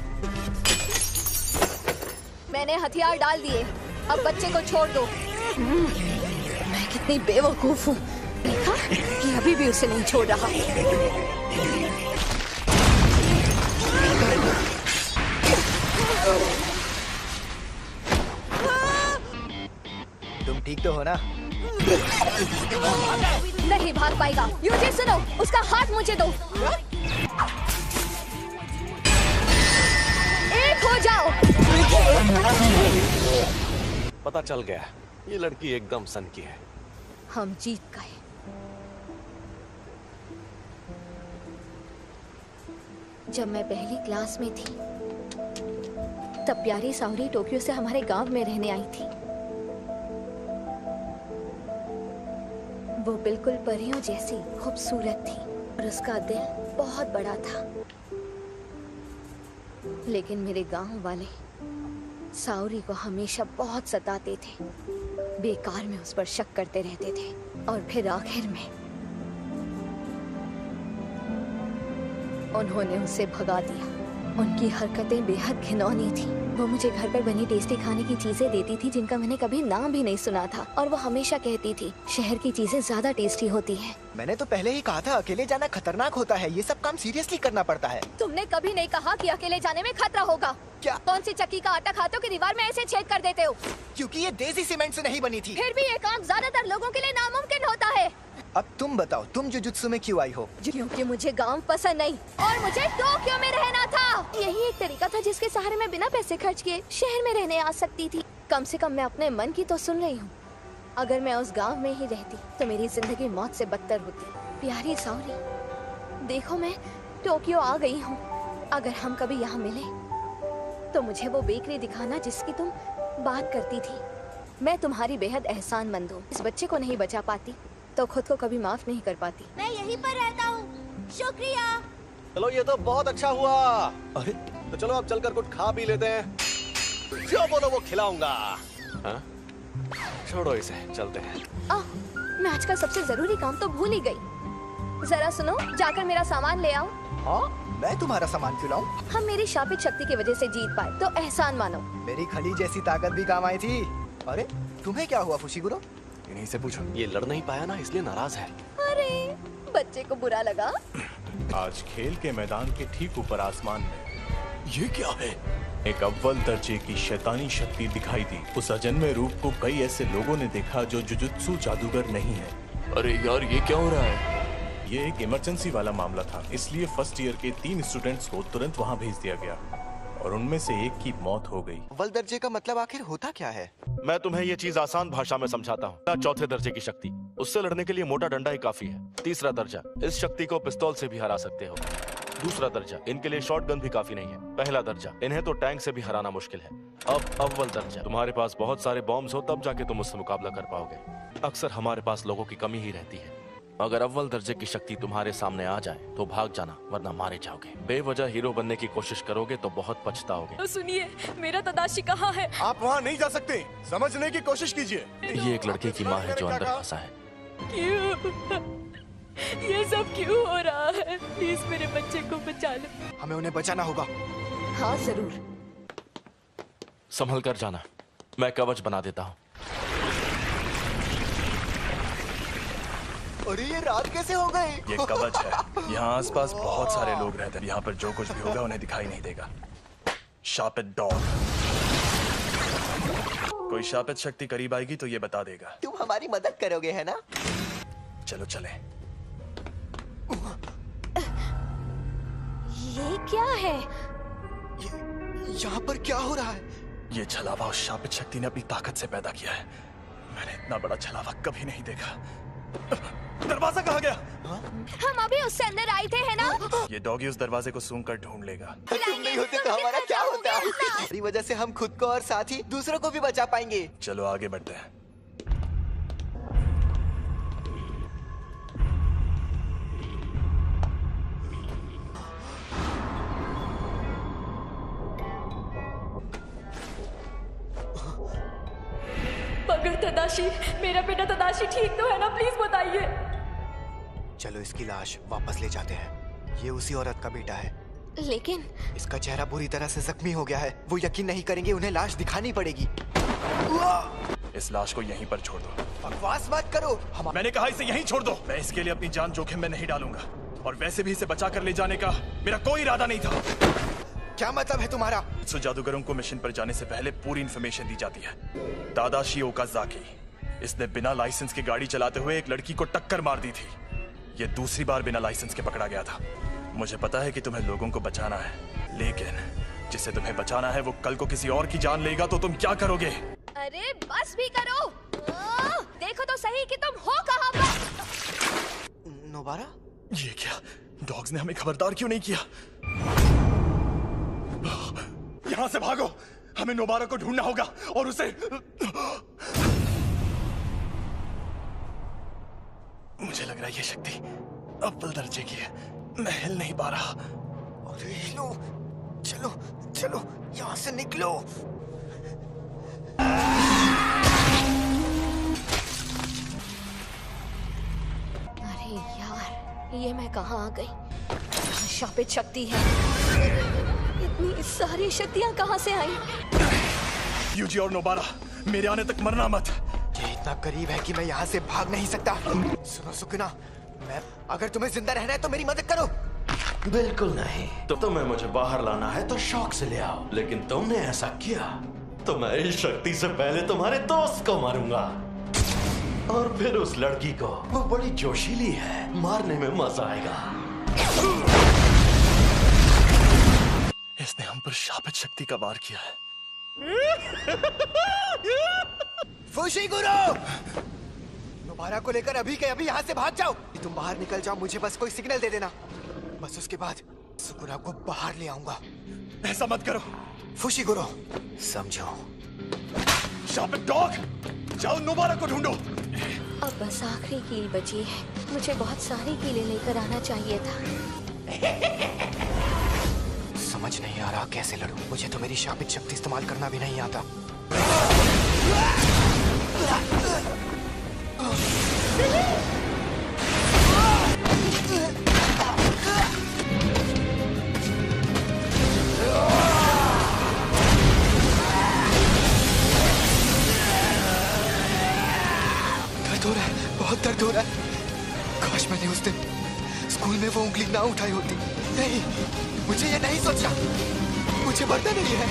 मैंने हथियार डाल दिए, अब बच्चे को छोड़ दो। मैं कितनी बेवकूफ हूँ, देखा कि अभी भी उसे नहीं छोड़ रहा। तुम ठीक तो हो ना? नहीं भाग पाएगा। यूजी सुनो, उसका हाथ मुझे दो। एक हो जाओ। पता चल गया, ये लड़की एकदम सन की है। हम जीत गए। जब मैं पहली क्लास में थी तब प्यारी सावरी टोक्यो से हमारे गांव में रहने आई थी। वो बिल्कुल परियों जैसी खूबसूरत थी और उसका दिल बहुत बड़ा था। लेकिन मेरे गांव वाले सावरी को हमेशा बहुत सताते थे, बेकार में उस पर शक करते रहते थे और फिर आखिर में उन्होंने उसे भगा दिया। उनकी हरकतें बेहद घिनौनी थी। वो मुझे घर पर बनी टेस्टी खाने की चीजें देती थी जिनका मैंने कभी नाम भी नहीं सुना था, और वो हमेशा कहती थी शहर की चीजें ज्यादा टेस्टी होती हैं। मैंने तो पहले ही कहा था अकेले जाना खतरनाक होता है, ये सब काम सीरियसली करना पड़ता है। तुमने कभी नहीं कहा कि अकेले जाने में खतरा होगा। क्या? कौन सी चक्की का आटा खाते हो कि दीवार में ऐसे छेद कर देते हो? क्योंकि ये देसी सीमेंट से नहीं बनी थी। फिर भी ये काम ज्यादातर लोगों के लिए नामुमकिन होता है। अब तुम बताओ, तुम जुजुत्सु में क्यों आई हो? क्योंकि मुझे गांव पसंद नहीं और मुझे टोक्यो में रहना था। यही एक तरीका था जिसके सहारे मैं बिना पैसे खर्च किए शहर में रहने आ सकती थी। कम से कम मैं अपने मन की तो सुन रही हूँ। अगर मैं उस गांव में ही रहती तो मेरी जिंदगी मौत से बदतर होती। प्यारी सावरी, देखो मैं टोक्यो आ गई हूँ। अगर हम कभी यहाँ मिले तो मुझे वो बेकरी दिखाना जिसकी तुम बात करती थी। मैं तुम्हारी बेहद एहसानमंद हूँ। इस बच्चे को नहीं बचा पाती तो खुद को कभी माफ नहीं कर पाती। मैं यहीं पर रहता हूँ, शुक्रिया। चलो ये तो बहुत अच्छा हुआ। अरे तो चलो अब चलकर कुछ खा पी लेते हैं। जो बोलो वो खिलाऊंगा। हाँ? छोड़ो इसे, चलते हैं। मैं आज का सबसे जरूरी काम तो भूल ही गई। जरा सुनो, जाकर मेरा सामान ले आओ। हाँ? मैं तुम्हारा सामान क्यों लाऊं? हम मेरी शापित शक्ति की वजह से जीत पाए तो एहसान मानो। मेरी खली जैसी ताकत भी काम आई थी। अरे तुम्हें क्या हुआ फुशिगुरो? इन्हीं से पूछो। ये लड़ नहीं पाया ना, इसलिए नाराज है। अरे बच्चे को बुरा लगा। आज खेल के मैदान के ठीक ऊपर आसमान में ये क्या है? एक अव्वल दर्जे की शैतानी शक्ति दिखाई दी। उस अजन्मे रूप को कई ऐसे लोगों ने देखा जो जुजुत्सु जादूगर नहीं है। अरे यार, ये क्या हो रहा है? ये एक इमरजेंसी वाला मामला था, इसलिए फर्स्ट ईयर के 3 स्टूडेंट्स को तुरंत वहाँ भेज दिया गया और उनमें से एक की मौत हो गई। अव्वल दर्जे का मतलब आखिर होता क्या है? मैं तुम्हें ये चीज आसान भाषा में समझाता हूँ। चौथे दर्जे की शक्ति, उससे लड़ने के लिए मोटा डंडा ही काफी है। तीसरा दर्जा, इस शक्ति को पिस्तौल से भी हरा सकते हो। दूसरा दर्जा, इनके लिए शॉटगन भी काफी नहीं है। पहला दर्जा, इन्हें तो टैंक से भी हराना मुश्किल है। अब अव्वल दर्जा, तुम्हारे पास बहुत सारे बॉम्ब्स हो तब जाके तुम उससे मुकाबला कर पाओगे। अक्सर हमारे पास लोगों की कमी ही रहती है। अगर अव्वल दर्जे की शक्ति तुम्हारे सामने आ जाए तो भाग जाना, वरना मारे जाओगे। बेवजह हीरो बनने की कोशिश करोगे तो बहुत पछताओगे। सुनिए, मेरा तदाशी कहाँ है? आप वहाँ नहीं जा सकते, समझने की कोशिश कीजिए। ये एक लड़के की माँ है जो अंदर फंसा है। क्यों? ये सब क्यों हो रहा है? प्लीज मेरे बच्चे को बचा लो। हमें उन्हें बचाना होगा। हाँ जरूर। संभल कर जाना, मैं कवच बना देता हूँ। अरे ये रात कैसे हो गई? ये कवच है। यहाँ आसपास बहुत सारे लोग रहते हैं। यहाँ पर जो कुछ भी होगा उन्हें दिखाई नहीं देगा। शापित डॉग, कोई शापित शक्ति करीब आएगी तो ये बता देगा। तुम हमारी मदद करोगे है ना? चलो चले। ये क्या है? यहाँ पर क्या हो रहा है? ये छलावा उस शापित शक्ति ने अपनी ताकत से पैदा किया है। मैंने इतना बड़ा छलावा कभी नहीं देखा। दरवाजा कहाँ गया? हम अभी उससे अंदर आए थे, है ना? ये डॉगी उस दरवाजे को सूंघ कर ढूंढ लेगा। तुम नहीं होते तो हमारा क्या होता? हमारी वजह से हम खुद को और साथ ही दूसरों को भी बचा पाएंगे। चलो आगे बढ़ते हैं। डॉक्टर तदाशी, मेरा बेटा तदाशी ठीक तो है ना? प्लीज बताइए। चलो इसकी लाश वापस ले जाते हैं। ये उसी औरत का बेटा है, लेकिन इसका चेहरा बुरी तरह से जख्मी हो गया है। वो यकीन नहीं करेंगे, उन्हें लाश दिखानी पड़ेगी। इस लाश को यहीं पर छोड़ दो। बकवास मत करो। मैंने कहा इसे यहीं छोड़ दो। मैं इसके लिए अपनी जान जोखिम में नहीं डालूंगा, और वैसे भी इसे बचा कर ले जाने का मेरा कोई इरादा नहीं था। क्या मतलब है तुम्हारा? सो जादूगरों को मिशन पर जाने से पहले पूरी इंफॉर्मेशन दी जाती है। तादाशी ओकाज़ाकी, इसने बिना लाइसेंस की गाड़ी चलाते हुए एक लड़की को टक्कर मार दी थी। ये दूसरी बार बिना लाइसेंस के पकड़ा गया था। मुझे पता है कि तुम्हें लोगों को बचाना है, लेकिन जिसे तुम्हें बचाना है वो कल को किसी और की जान लेगा तो तुम क्या करोगे? अरे बस भी करो। देखो तो सही कि तुम हो कहाँ पर। नोबारा? ये क्या? डॉग्स ने हमें खबरदार क्यों नहीं किया? यहाँ से भागो, हमें नोबारा को ढूंढना होगा और उसे। मुझे लग रहा है ये शक्ति अव्वल दर्जे की है। मैं हिल नहीं पा रहा। अरे हिलो, चलो चलो यहाँ से निकलो। अरे यार, ये मैं कहाँ आ गई? शापित शक्ति है। इतनी सारी शक्तियाँ कहाँ से आई? यूजी और नोबारा, मेरे आने तक मरना मत। ये इतना करीब है कि मैं यहाँ से भाग नहीं सकता। सुनो सुकना, मैं अगर तुम्हें जिंदा रहना है तो मेरी मदद करो। बिल्कुल नहीं। तो तुम्हें मुझे बाहर लाना है तो शौक से ले आओ, लेकिन तुमने ऐसा किया तो मैं इस शक्ति से पहले तुम्हारे दोस्त को मारूंगा। और फिर उस लड़की को, वो बड़ी जोशीली है, मारने में मजा आएगा। इसने हम पर शापित शक्ति का वार किया है। फुशीगुरो! नोबारा को लेकर अभी के अभी यहाँ से भाग जाओ। तुम बाहर निकल जाओ, मुझे बस कोई सिग्नल दे देना। बस उसके बाद सुकुरा को बाहर ले आऊंगा। ऐसा मत करो फुशीगुरो, समझो। शापित डॉग, जाओ नोबारा को ढूंढो। अब बस आखिरी कील बची है। मुझे बहुत सारी कीलें लेकर आना चाहिए था। समझ नहीं आ रहा कैसे लड़ूं। मुझे तो मेरी शापित शक्ति इस्तेमाल करना भी नहीं आता। दर्द हो रहा है, बहुत दर्द हो रहा है। काश मैंने उस दिन स्कूल में वो उंगली ना उठाई होती। नहीं, मुझे ये नहीं सोचना। मुझे मरना नहीं है।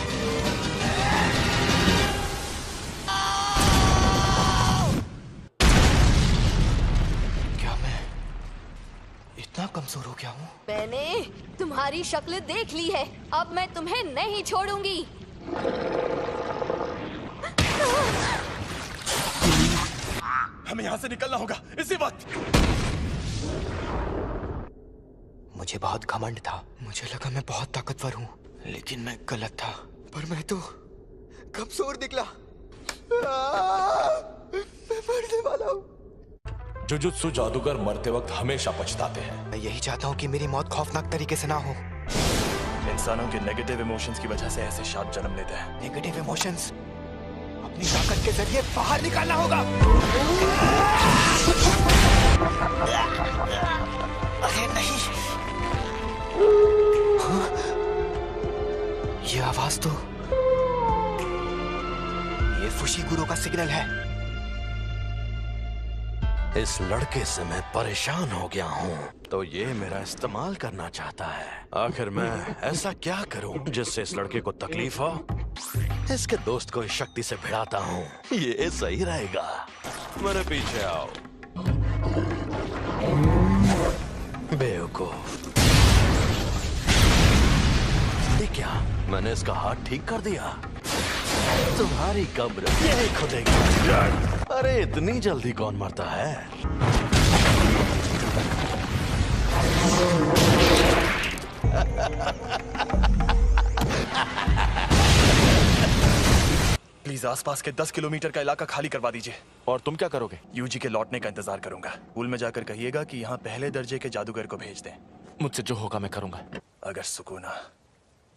क्या मैं इतना कमजोर हो गया हूँ? मैंने तुम्हारी शक्ल देख ली है, अब मैं तुम्हें नहीं छोड़ूंगी। हमें यहाँ से निकलना होगा इसी वक्त। मुझे बहुत घमंड था। मुझे लगा मैं बहुत ताकतवर हूँ, लेकिन मैं गलत था। पर मैं तो कमजोर निकला। मैं मरने वाला हूँ। जुजुत्सु जादूगर मरते वक्त हमेशा पछताते हैं। मैं यही चाहता हूँ कि मेरी मौत खौफनाक तरीके से ना हो। इंसानों के नेगेटिव इमोशंस की वजह से ऐसे शाप जन्म लेते हैं। नेगेटिव इमोशंस अपनी ताकत के जरिए बाहर निकालना होगा। अरे नहीं, हाँ? ये आवाज तो ये फुशीगुरो का सिग्नल है। इस लड़के से मैं परेशान हो गया हूँ, तो ये मेरा इस्तेमाल करना चाहता है। आखिर मैं ऐसा क्या करूँ जिससे इस लड़के को तकलीफ हो? इसके दोस्त को इस शक्ति से भिड़ाता हूँ, ये सही रहेगा। मेरे पीछे आओ बेवकूफ। ये क्या? मैंने इसका हाथ ठीक कर दिया। तुम्हारी कब्र यही खुदेगी। अरे इतनी जल्दी कौन मरता है? प्लीज आसपास के 10 किलोमीटर का इलाका खाली करवा दीजिए। और तुम क्या करोगे? यूजी के लौटने का इंतजार करूंगा। स्कूल में जाकर कहिएगा कि यहाँ पहले दर्जे के जादूगर को भेज दें। मुझसे जो होगा मैं करूंगा। अगर सुकूना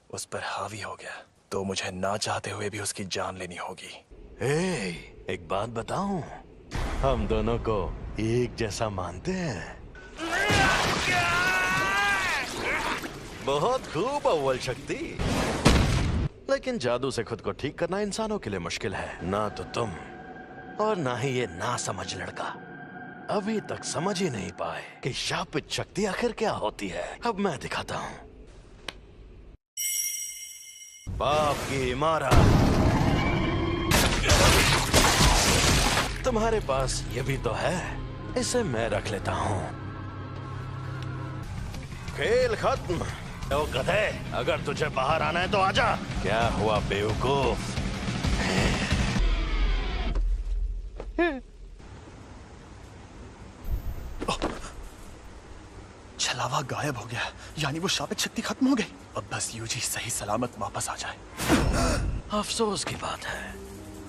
उस पर हावी हो गया तो मुझे ना चाहते हुए भी उसकी जान लेनी होगी। एक बात बताऊं, हम दोनों को एक जैसा मानते हैं। बहुत खूब अव्वल शक्ति, लेकिन जादू से खुद को ठीक करना इंसानों के लिए मुश्किल है। ना तो तुम और ना ही ये ना समझ लड़का अभी तक समझ ही नहीं पाए कि शापित शक्ति आखिर क्या होती है। अब मैं दिखाता हूं। पाप की इमारत। तुम्हारे पास ये भी तो है, इसे मैं रख लेता हूं। खेल खत्म। ओ गधे, अगर तुझे बाहर आना है तो आजा। क्या हुआ बेवकूफ? छलावा गायब हो गया, यानी वो शापित शक्ति खत्म हो गई। अब बस यूजी सही सलामत वापस आ जाए। अफसोस की बात है,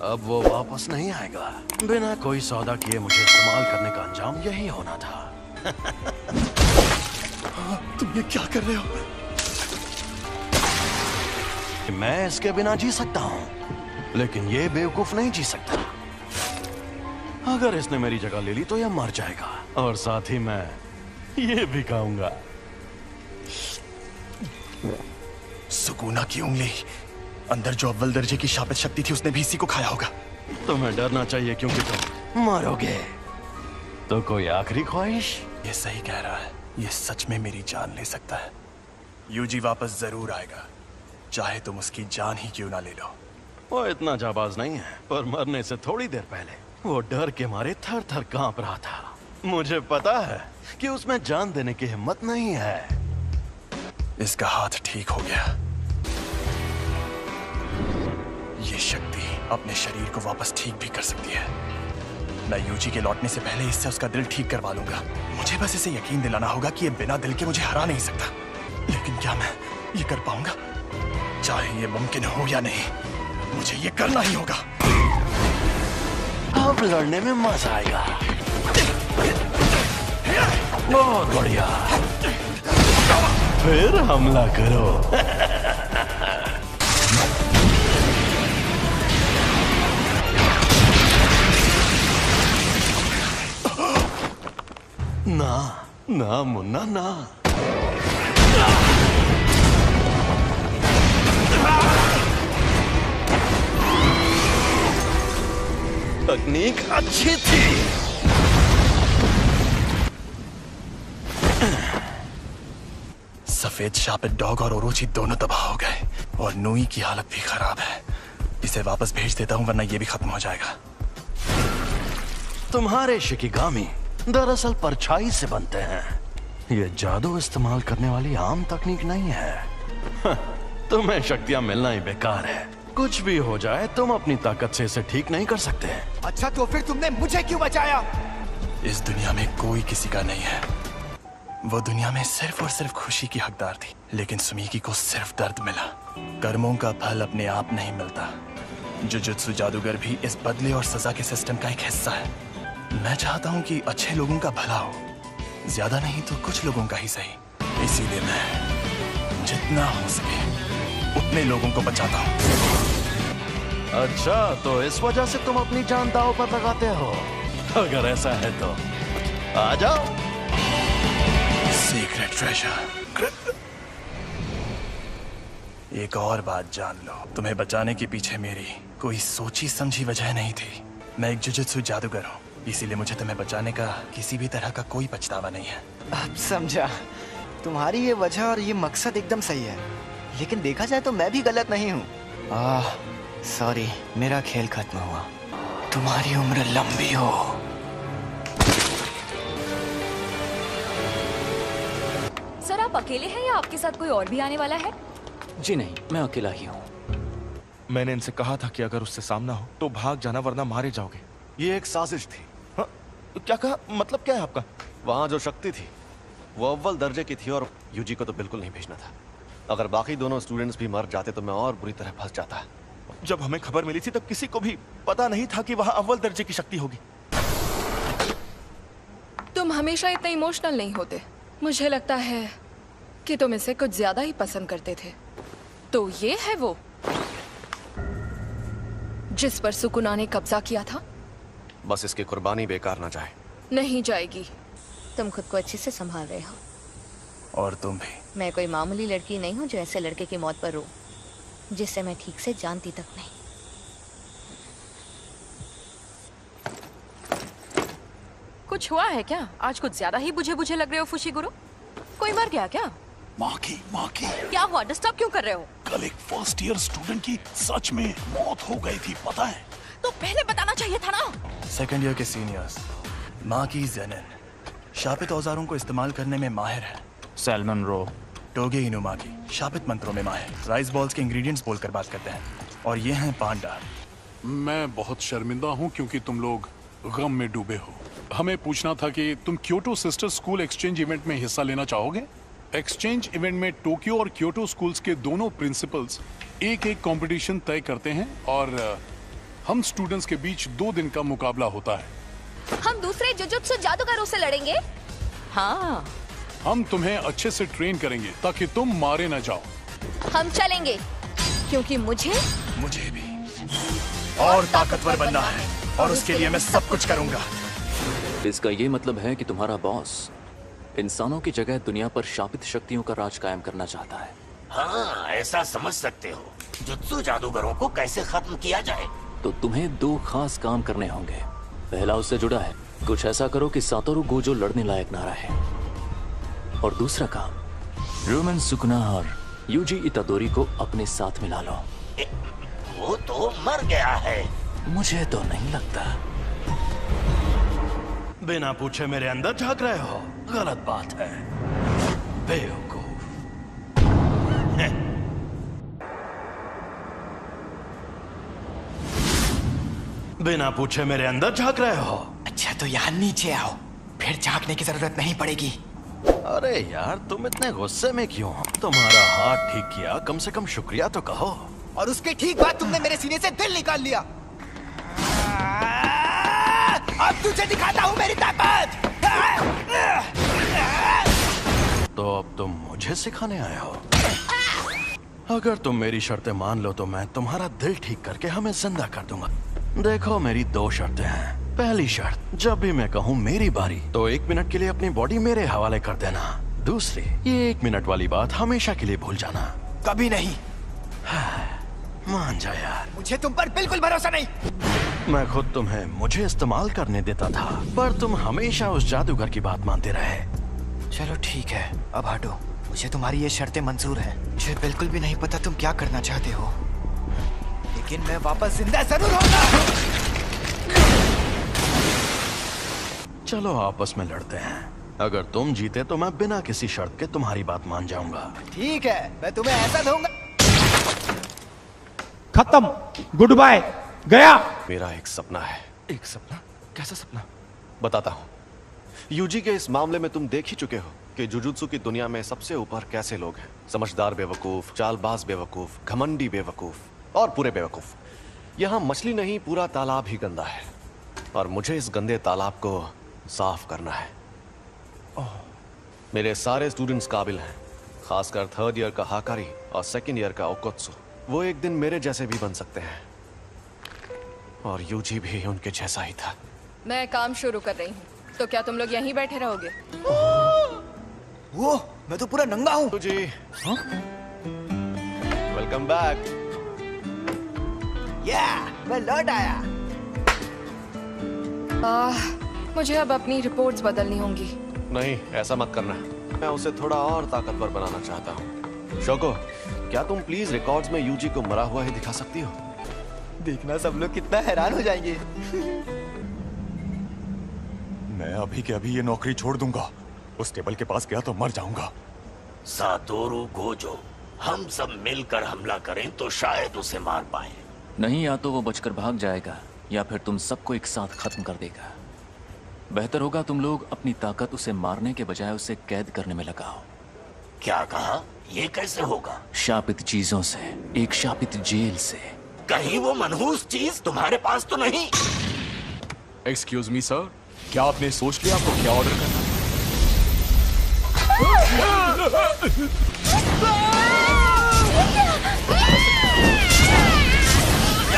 अब वो वापस नहीं आएगा। बिना कोई सौदा किए मुझे इस्तेमाल करने का अंजाम यही होना था। तुम ये क्या कर रहे हो? मैं इसके बिना जी सकता हूँ, लेकिन ये बेवकूफ नहीं जी सकता। अगर इसने मेरी जगह ले ली तो यह मर जाएगा, और साथ ही मैं ये भी खाऊंगा। सुकूना की उंगली, अंदर जो अव्वल दर्जे की शापित शक्ति थी उसने भी इसी को खाया होगा। तुम्हें डरना चाहिए क्योंकि तुम मरोगे। तो कोई आखिरी ख्वाहिश? ये सही कह रहा है, ये सच में मेरी जान ले सकता है। यूजी वापस जरूर आएगा, चाहे तुम उसकी जान ही क्यों ना ले लो। वो इतना जाबाज नहीं है, पर मरने से थोड़ी देर पहले वो डर के मारे थर थर कांप रहा था। मुझे पता है कि उसमें जान देने की हिम्मत नहीं है। इसका हाथ ठीक हो गया। ये शक्ति अपने शरीर को वापस ठीक भी कर सकती है। मैं यूजी के लौटने से पहले इससे उसका दिल ठीक करवा लूंगा। मुझे बस इसे यकीन दिलाना होगा कि ये बिना दिल के मुझे हरा नहीं सकता। लेकिन क्या मैं ये कर पाऊंगा? चाहे ये मुमकिन हो या नहीं, मुझे ये करना ही होगा। अब लड़ने में मजा आएगा। बहुत बढ़िया, फिर हमला करो। ना ना मुन्ना ना। तकनीक अच्छी थी। सफेद शापित डॉग और ओरोची दोनों तबाह हो गए, और नूई की हालत भी खराब है। इसे वापस भेज देता हूँ, वरना ये भी खत्म हो जाएगा। तुम्हारे शिकिगामी दरअसल परछाई से बनते हैं। ये जादू इस्तेमाल करने वाली आम तकनीक नहीं है। तुम्हें शक्तियां मिलना ही बेकार है। कुछ भी हो जाए, तुम अपनी ताकत से इसे ठीक नहीं कर सकते। अच्छा, तो फिर तुमने मुझे क्यों बचाया? इस दुनिया में कोई किसी का नहीं है। वो दुनिया में सिर्फ और सिर्फ खुशी की हकदार थी, लेकिन सुमीकी को सिर्फ दर्द मिला। कर्मों का फल अपने आप नहीं मिलता। जुजुत्सु जादूगर भी इस बदले और सजा के सिस्टम का एक हिस्सा है। मैं चाहता हूँ कि अच्छे लोगों का भला हो, ज्यादा नहीं तो कुछ लोगों का ही सही। इसीलिए मैं जितना हो सके उतने लोगों को बचाता हूँ। अच्छा, तो इस वजह से तुम अपनी जान दांव पर लगाते हो? अगर ऐसा है तो आ जाओ। Secret treasure. एक और बात जान लो, तुम्हें बचाने के पीछे मेरी कोई सोची समझी वजह नहीं थी। मैं एक जुजुत्सु जादूगर हूँ, इसीलिए मुझे तुम्हें बचाने का किसी भी तरह का कोई पछतावा नहीं है। अब समझा। तुम्हारी ये वजह और ये मकसद एकदम सही है, लेकिन देखा जाए तो मैं भी गलत नहीं हूँ। सॉरी, मेरा खेल खत्म हुआ। तुम्हारी उम्र लंबी हो। सर, आप अकेले हैं या आपके साथ कोई और भी आने वाला है? जी नहीं, मैं अकेला ही हूँ। मैंने इनसे कहा था कि अगर उससे सामना हो तो भाग जाना, वरना मारे जाओगे। ये एक साजिश थी। हाँ? क्या कहा? मतलब क्या है आपका? वहां जो शक्ति थी वो अव्वल दर्जे की थी, और यूजी को तो बिल्कुल नहीं भेजना था। अगर बाकी दोनों स्टूडेंट्स भी मर जाते तो मैं और बुरी तरह फंस जाता। जब हमें खबर मिली थी तब किसी को भी पता नहीं था कि वहां अव्वल दर्जे की शक्ति होगी। तुम हमेशा इतने इमोशनल नहीं होते। मुझे लगता है कि तुम इसे कुछ ज्यादा ही पसंद करते थे। तो ये है वो जिस पर सुकुना ने कब्जा किया था। बस इसकी कुर्बानी बेकार ना जाए। नहीं जाएगी। तुम खुद को अच्छे से संभाल रहे हो। और तुम भी। मैं कोई मामूली लड़की नहीं हूँ जो ऐसे लड़के की मौत पर रो, जिसे मैं ठीक से जानती तक नहीं। कुछ हुआ है क्या? आज कुछ ज्यादा ही बुझे बुझे लग रहे हो फुशीगुरु। कोई मर गया क्या? माँ की क्या हुआ? डिस्टर्ब क्यों कर रहे हो? कल एक फर्स्ट ईयर स्टूडेंट की सच में मौत हो गई थी, पता है? तो पहले बताना चाहिए था ना। सेकेंड ईयर के सीनियर्स माँ की जेनन शापित औजारों को इस्तेमाल करने में माहिर है। सैल्मन रो टोगे इनुमा की शापित मंत्रों में माहिर, राइस बॉल्स के इंग्रेडिएंट्स बोलकर बात करते हैं। और ये हैं पांडा। मैं बहुत शर्मिंदा हूँ क्योंकि तुम लोग गम में डूबे हो। हमें पूछना था कि तुम Kyoto sister school exchange event में हिस्सा लेना चाहोगे? एक्सचेंज इवेंट में टोक्यो और क्योटो स्कूल्स के दोनों प्रिंसिपल्स एक कंपटीशन तय करते हैं और हम स्टूडेंट्स के बीच 2 दिन का मुकाबला होता है। हम दूसरे जुजुत्सु जादूगरों से लड़ेंगे? हाँ। हम तुम्हें अच्छे से ट्रेन करेंगे ताकि तुम मारे न जाओ। हम चलेंगे क्योंकि मुझे भी और ताकतवर बनना है और उसके लिए मैं सब कुछ करूंगा। इसका ये मतलब है कि तुम्हारा बॉस इंसानों की जगह दुनिया पर शापित शक्तियों का राज कायम करना चाहता है। हाँ, ऐसा समझ सकते हो। जुत्सु जादूगरों को कैसे खत्म किया जाए? तो तुम्हें 2 खास काम करने होंगे। पहला उससे जुड़ा है, कुछ ऐसा करो कि सातोरु गोजो लड़ने लायक ना रहे। और दूसरा काम, रोमन सुकुना और यूजी इतादोरी को अपने साथ मिला लो। वो तो मर गया है। मुझे तो नहीं लगता। बिना पूछे मेरे अंदर झांक रहे हो, गलत बात है, बेवकूफ। बिना पूछे मेरे अंदर झांक रहे हो। अच्छा तो यहाँ नीचे आओ, फिर झांकने की जरूरत नहीं पड़ेगी। अरे यार, तुम इतने गुस्से में क्यों हो? तुम्हारा हाथ ठीक किया, कम से कम शुक्रिया तो कहो। और उसके ठीक बाद तुमने मेरे सीने से दिल निकाल लिया। अब तुझे दिखाता हूँ मेरी ताकत। तो अब तुम मुझे सिखाने आए हो? अगर तुम मेरी शर्तें मान लो तो मैं तुम्हारा दिल ठीक करके हमें जिंदा कर दूंगा। देखो, मेरी 2 शर्तें हैं। पहली शर्त, जब भी मैं कहूँ मेरी बारी तो 1 मिनट के लिए अपनी बॉडी मेरे हवाले कर देना। दूसरी, ये 1 मिनट वाली बात हमेशा के लिए भूल जाना। कभी नहीं। मान जा यार। मुझे तुम पर बिल्कुल भरोसा नहीं। मैं खुद तुम्हें मुझे इस्तेमाल करने देता था, पर तुम हमेशा उस जादूगर की बात मानते रहे। चलो ठीक है, अब हटो। मुझे तुम्हारी ये शर्तें मंजूर हैं। मुझे बिल्कुल भी नहीं पता तुम क्या करना चाहते हो, लेकिन मैं वापस जिंदा जरूर होगा। चलो आपस में लड़ते हैं। अगर तुम जीते तो मैं बिना किसी शर्त के तुम्हारी बात मान जाऊंगा। ठीक है, मैं तुम्हें ऐसा दूंगा। खत्म, गुड बाय, गया। मेरा एक सपना है। एक सपना? कैसा सपना? बताता हूँ। यूजी के इस मामले में तुम देख ही चुके हो कि जुजुत्सु की दुनिया में सबसे ऊपर कैसे लोग हैं। समझदार बेवकूफ, चालबाज बेवकूफ, घमंडी बेवकूफ और पूरे बेवकूफ। यहाँ मछली नहीं, पूरा तालाब ही गंदा है और मुझे इस गंदे तालाब को साफ करना है। मेरे सारे स्टूडेंट्स काबिल हैं, खासकर 3rd ईयर का हाकारी और 2nd ईयर का ओकोत्सु। वो एक दिन मेरे जैसे भी बन सकते हैं और यूजी भी उनके जैसा ही था। मैं काम शुरू कर रही हूँ, तो क्या तुम लोग यहीं बैठे रहोगे? वो मैं तो पूरा नंगा हूँ। जी वेलकम बैक। मैं लौट आया। मुझे अब अपनी रिपोर्ट्स बदलनी होंगी। नहीं, ऐसा मत करना। मैं उसे थोड़ा और ताकतवर बनाना चाहता हूँ। शोको, क्या तुम प्लीज रिकॉर्ड्स में यूजी को मरा हुआ ही दिखा सकती हो? देखना सब लोग कितना हैरान हो जाएंगे। मैं अभी के अभी ये नौकरी छोड़ दूंगा। उस टेबल के पास गया तो मर जाऊंगा। सातोरु गोजो, हम सब मिलकर हमला करें तो शायद उसे मार पाए। नहीं, या तो वो बचकर भाग जाएगा या फिर तुम सबको एक साथ खत्म कर देगा। बेहतर होगा तुम लोग अपनी ताकत उसे मारने के बजाय उसे कैद करने में लगाओ। क्या कहा? ये कैसे होगा? शापित चीजों से, एक शापित जेल से। कहीं वो मनहूस चीज तुम्हारे पास तो नहीं? एक्सक्यूज मी सर, क्या आपने सोच लिया आपको क्या ऑर्डर करना है?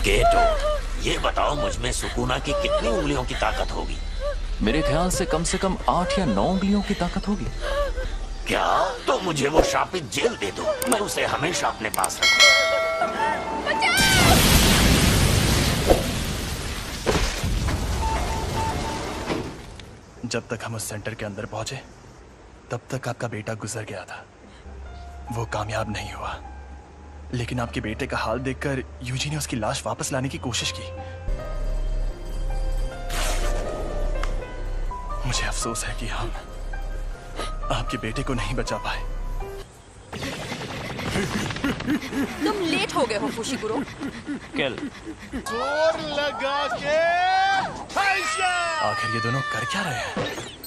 गेटो, ये बताओ मुझ में सुकूना की कितनी उंगलियों की ताकत होगी? मेरे ख्याल से कम 8 या 9 उंगलियों की ताकत होगी। क्या? तो मुझे वो शापित जेल दे दो, मैं उसे हमेशा अपने पास रखूंगा। जब तक हम उस सेंटर के अंदर पहुंचे तब तक आपका बेटा गुजर गया था। वो कामयाब नहीं हुआ, लेकिन आपके बेटे का हाल देखकर यूजी ने उसकी लाश वापस लाने की कोशिश की। मुझे अफसोस है कि हम आपके बेटे को नहीं बचा पाए। तुम लेट हो गए हो फुशिगुरो। किल। जोर लगा के आखिर ये दोनों कर क्या रहे हैं?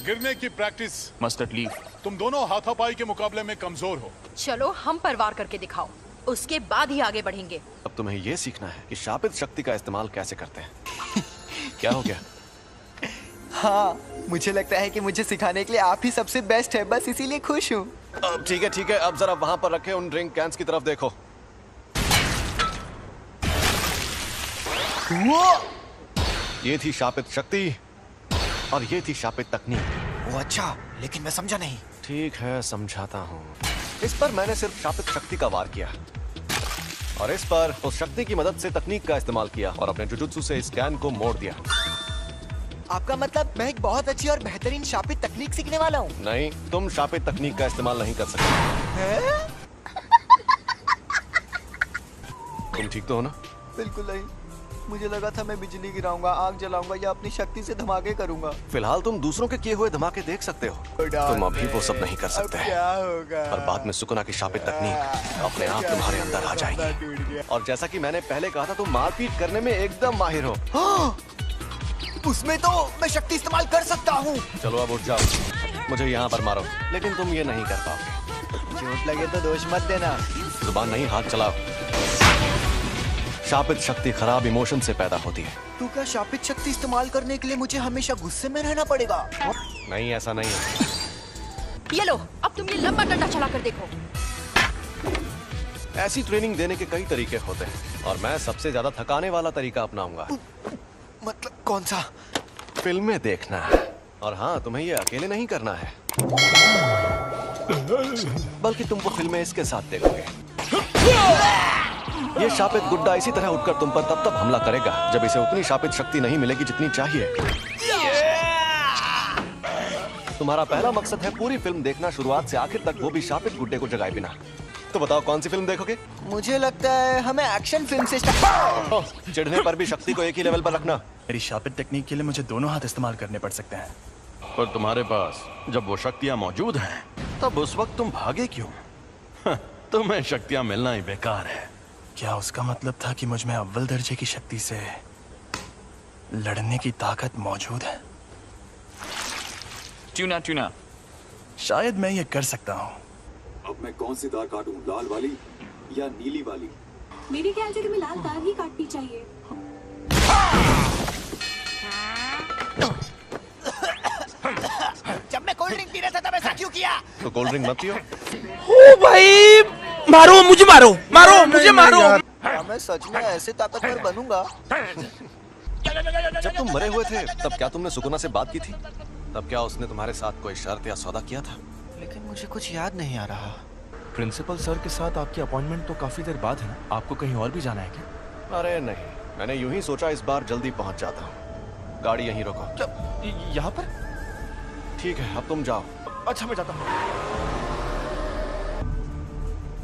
गिरने की प्रैक्टिस। Mustard leave. तुम दोनों हाथापाई के मुकाबले में कमजोर हो। चलो हम पर वार करके दिखाओ, उसके बाद ही आगे बढ़ेंगे। अब तुम्हें ये सीखना है कि शापित शक्ति का इस्तेमाल कैसे करते हैं। क्या हो गया? हाँ, मुझे लगता है कि मुझे सिखाने के लिए आप ही सबसे बेस्ट है, बस इसीलिए खुश हूँ। अब ठीक है, अब जरा वहां पर रखे उन ड्रिंक कैंस की तरफ देखो। वो ये थी शापित शक्ति और ये थी शापित तकनीक। वो अच्छा, लेकिन मैं समझा नहीं। ठीक है, समझाता हूँ। इस पर मैंने सिर्फ शापित शक्ति का वार किया और इस पर उस शक्ति की मदद से तकनीक का इस्तेमाल किया और अपने जुजुत्सु से इस कैन को मोड़ दिया। आपका मतलब मैं एक बहुत अच्छी और बेहतरीन शापित तकनीक सीखने वाला हूँ? नहीं, तुम शापित तकनीक का इस्तेमाल नहीं कर सकते। तुम ठीक तो हो ना? बिल्कुल नहीं, मुझे लगा था मैं बिजली गिराऊंगा, आग जलाऊंगा या अपनी शक्ति से धमाके करूंगा। फिलहाल तुम दूसरों के किए हुए धमाके देख सकते हो, तुम अभी वो सब नहीं कर सकते। क्या होगा? पर बाद में सुकुना की शापित तकनीक अपने आप तुम्हारे अंदर आ जाएगी। और जैसा कि मैंने पहले कहा था, तुम मारपीट करने में एकदम माहिर हो। उसमें तो मैं शक्ति इस्तेमाल कर सकता हूँ। चलो अब उठ जाओ, मुझे यहाँ पर मारो, लेकिन तुम ये नहीं कर पाओगे। चोट लगे तो दोष मत देना। जुबान नहीं, हाथ चलाओ। शापित शक्ति खराब इमोशन से पैदा होती है। तो क्या शापित शक्ति इस्तेमाल करने के लिए मुझे हमेशा गुस्से में रहना पड़ेगा? नहीं, ऐसा नहीं है। ये लो, अब तुम ये लंबा डंडा चला कर देखो। ऐसी ट्रेनिंग देने के कई तरीके होते हैं और मैं सबसे ज्यादा थकाने वाला तरीका अपनाऊंगा। मतलब कौन सा? फिल्में देखना। और हाँ, तुम्हें ये अकेले नहीं करना है, बल्कि तुम वो फिल्में इसके साथ देखोगे। ये शापित गुड्डा इसी तरह उठकर तुम पर तब हमला करेगा जब इसे उतनी शापित शक्ति नहीं मिलेगी जितनी चाहिए। तुम्हारा पहला मकसद है पूरी फिल्म देखना, शुरुआत से आखिर तक, वो भी शापित गुड्डे को जगाए बिना। तो बताओ कौन सी फिल्म देखोगे? मुझे लगता है हमें एक्शन फिल्म से चिढ़ने पर भी शक्ति को एक ही लेवल पर रखना। मेरी शापित टेक्निक के लिए मुझे दोनों हाथ इस्तेमाल करने पड़ सकते हैं। पर तुम्हारे पास जब वो शक्तियां मौजूद हैं, तब उस वक्त तुम भागे क्यों? तुम्हें शक्तियां मिलना ही बेकार है। क्या उसका मतलब था कि मुझ में अव्वल दर्जे की शक्ति से लड़ने की ताकत मौजूद है? ट्यूना। शायद मैं ये कर सकता हूँ। अब मैं कौन सी तार काटूं, लाल वाली या नीली वाली? मेरे ख्याल से तुम्हें लाल तार ही काटनी चाहिए। जब मैं कोल्ड ड्रिंक पी रहा था तब ऐसा क्यों किया? तो कोल्ड ड्रिंक मत पियो। ओ भाई, मारो मुझे, मुझे मारो। मैं सच में ऐसे ताकतवर बनूंगा। जब तुम मरे हुए थे तब क्या तुमने सुकुना से बात की थी? तब क्या उसने तुम्हारे साथ कोई शर्त या सौदा किया था? लेकिन मुझे कुछ याद नहीं आ रहा। प्रिंसिपल सर के साथ आपकी अपॉइंटमेंट तो काफी देर बाद है ना? आपको कहीं और भी जाना है क्या? अरे नहीं, मैंने यूं ही सोचा इस बार जल्दी पहुंच जाता हूँ। गाड़ी यहीं रोको। यहाँ पर? ठीक है, अब तुम जाओ। अच्छा, मैं जाता हूँ।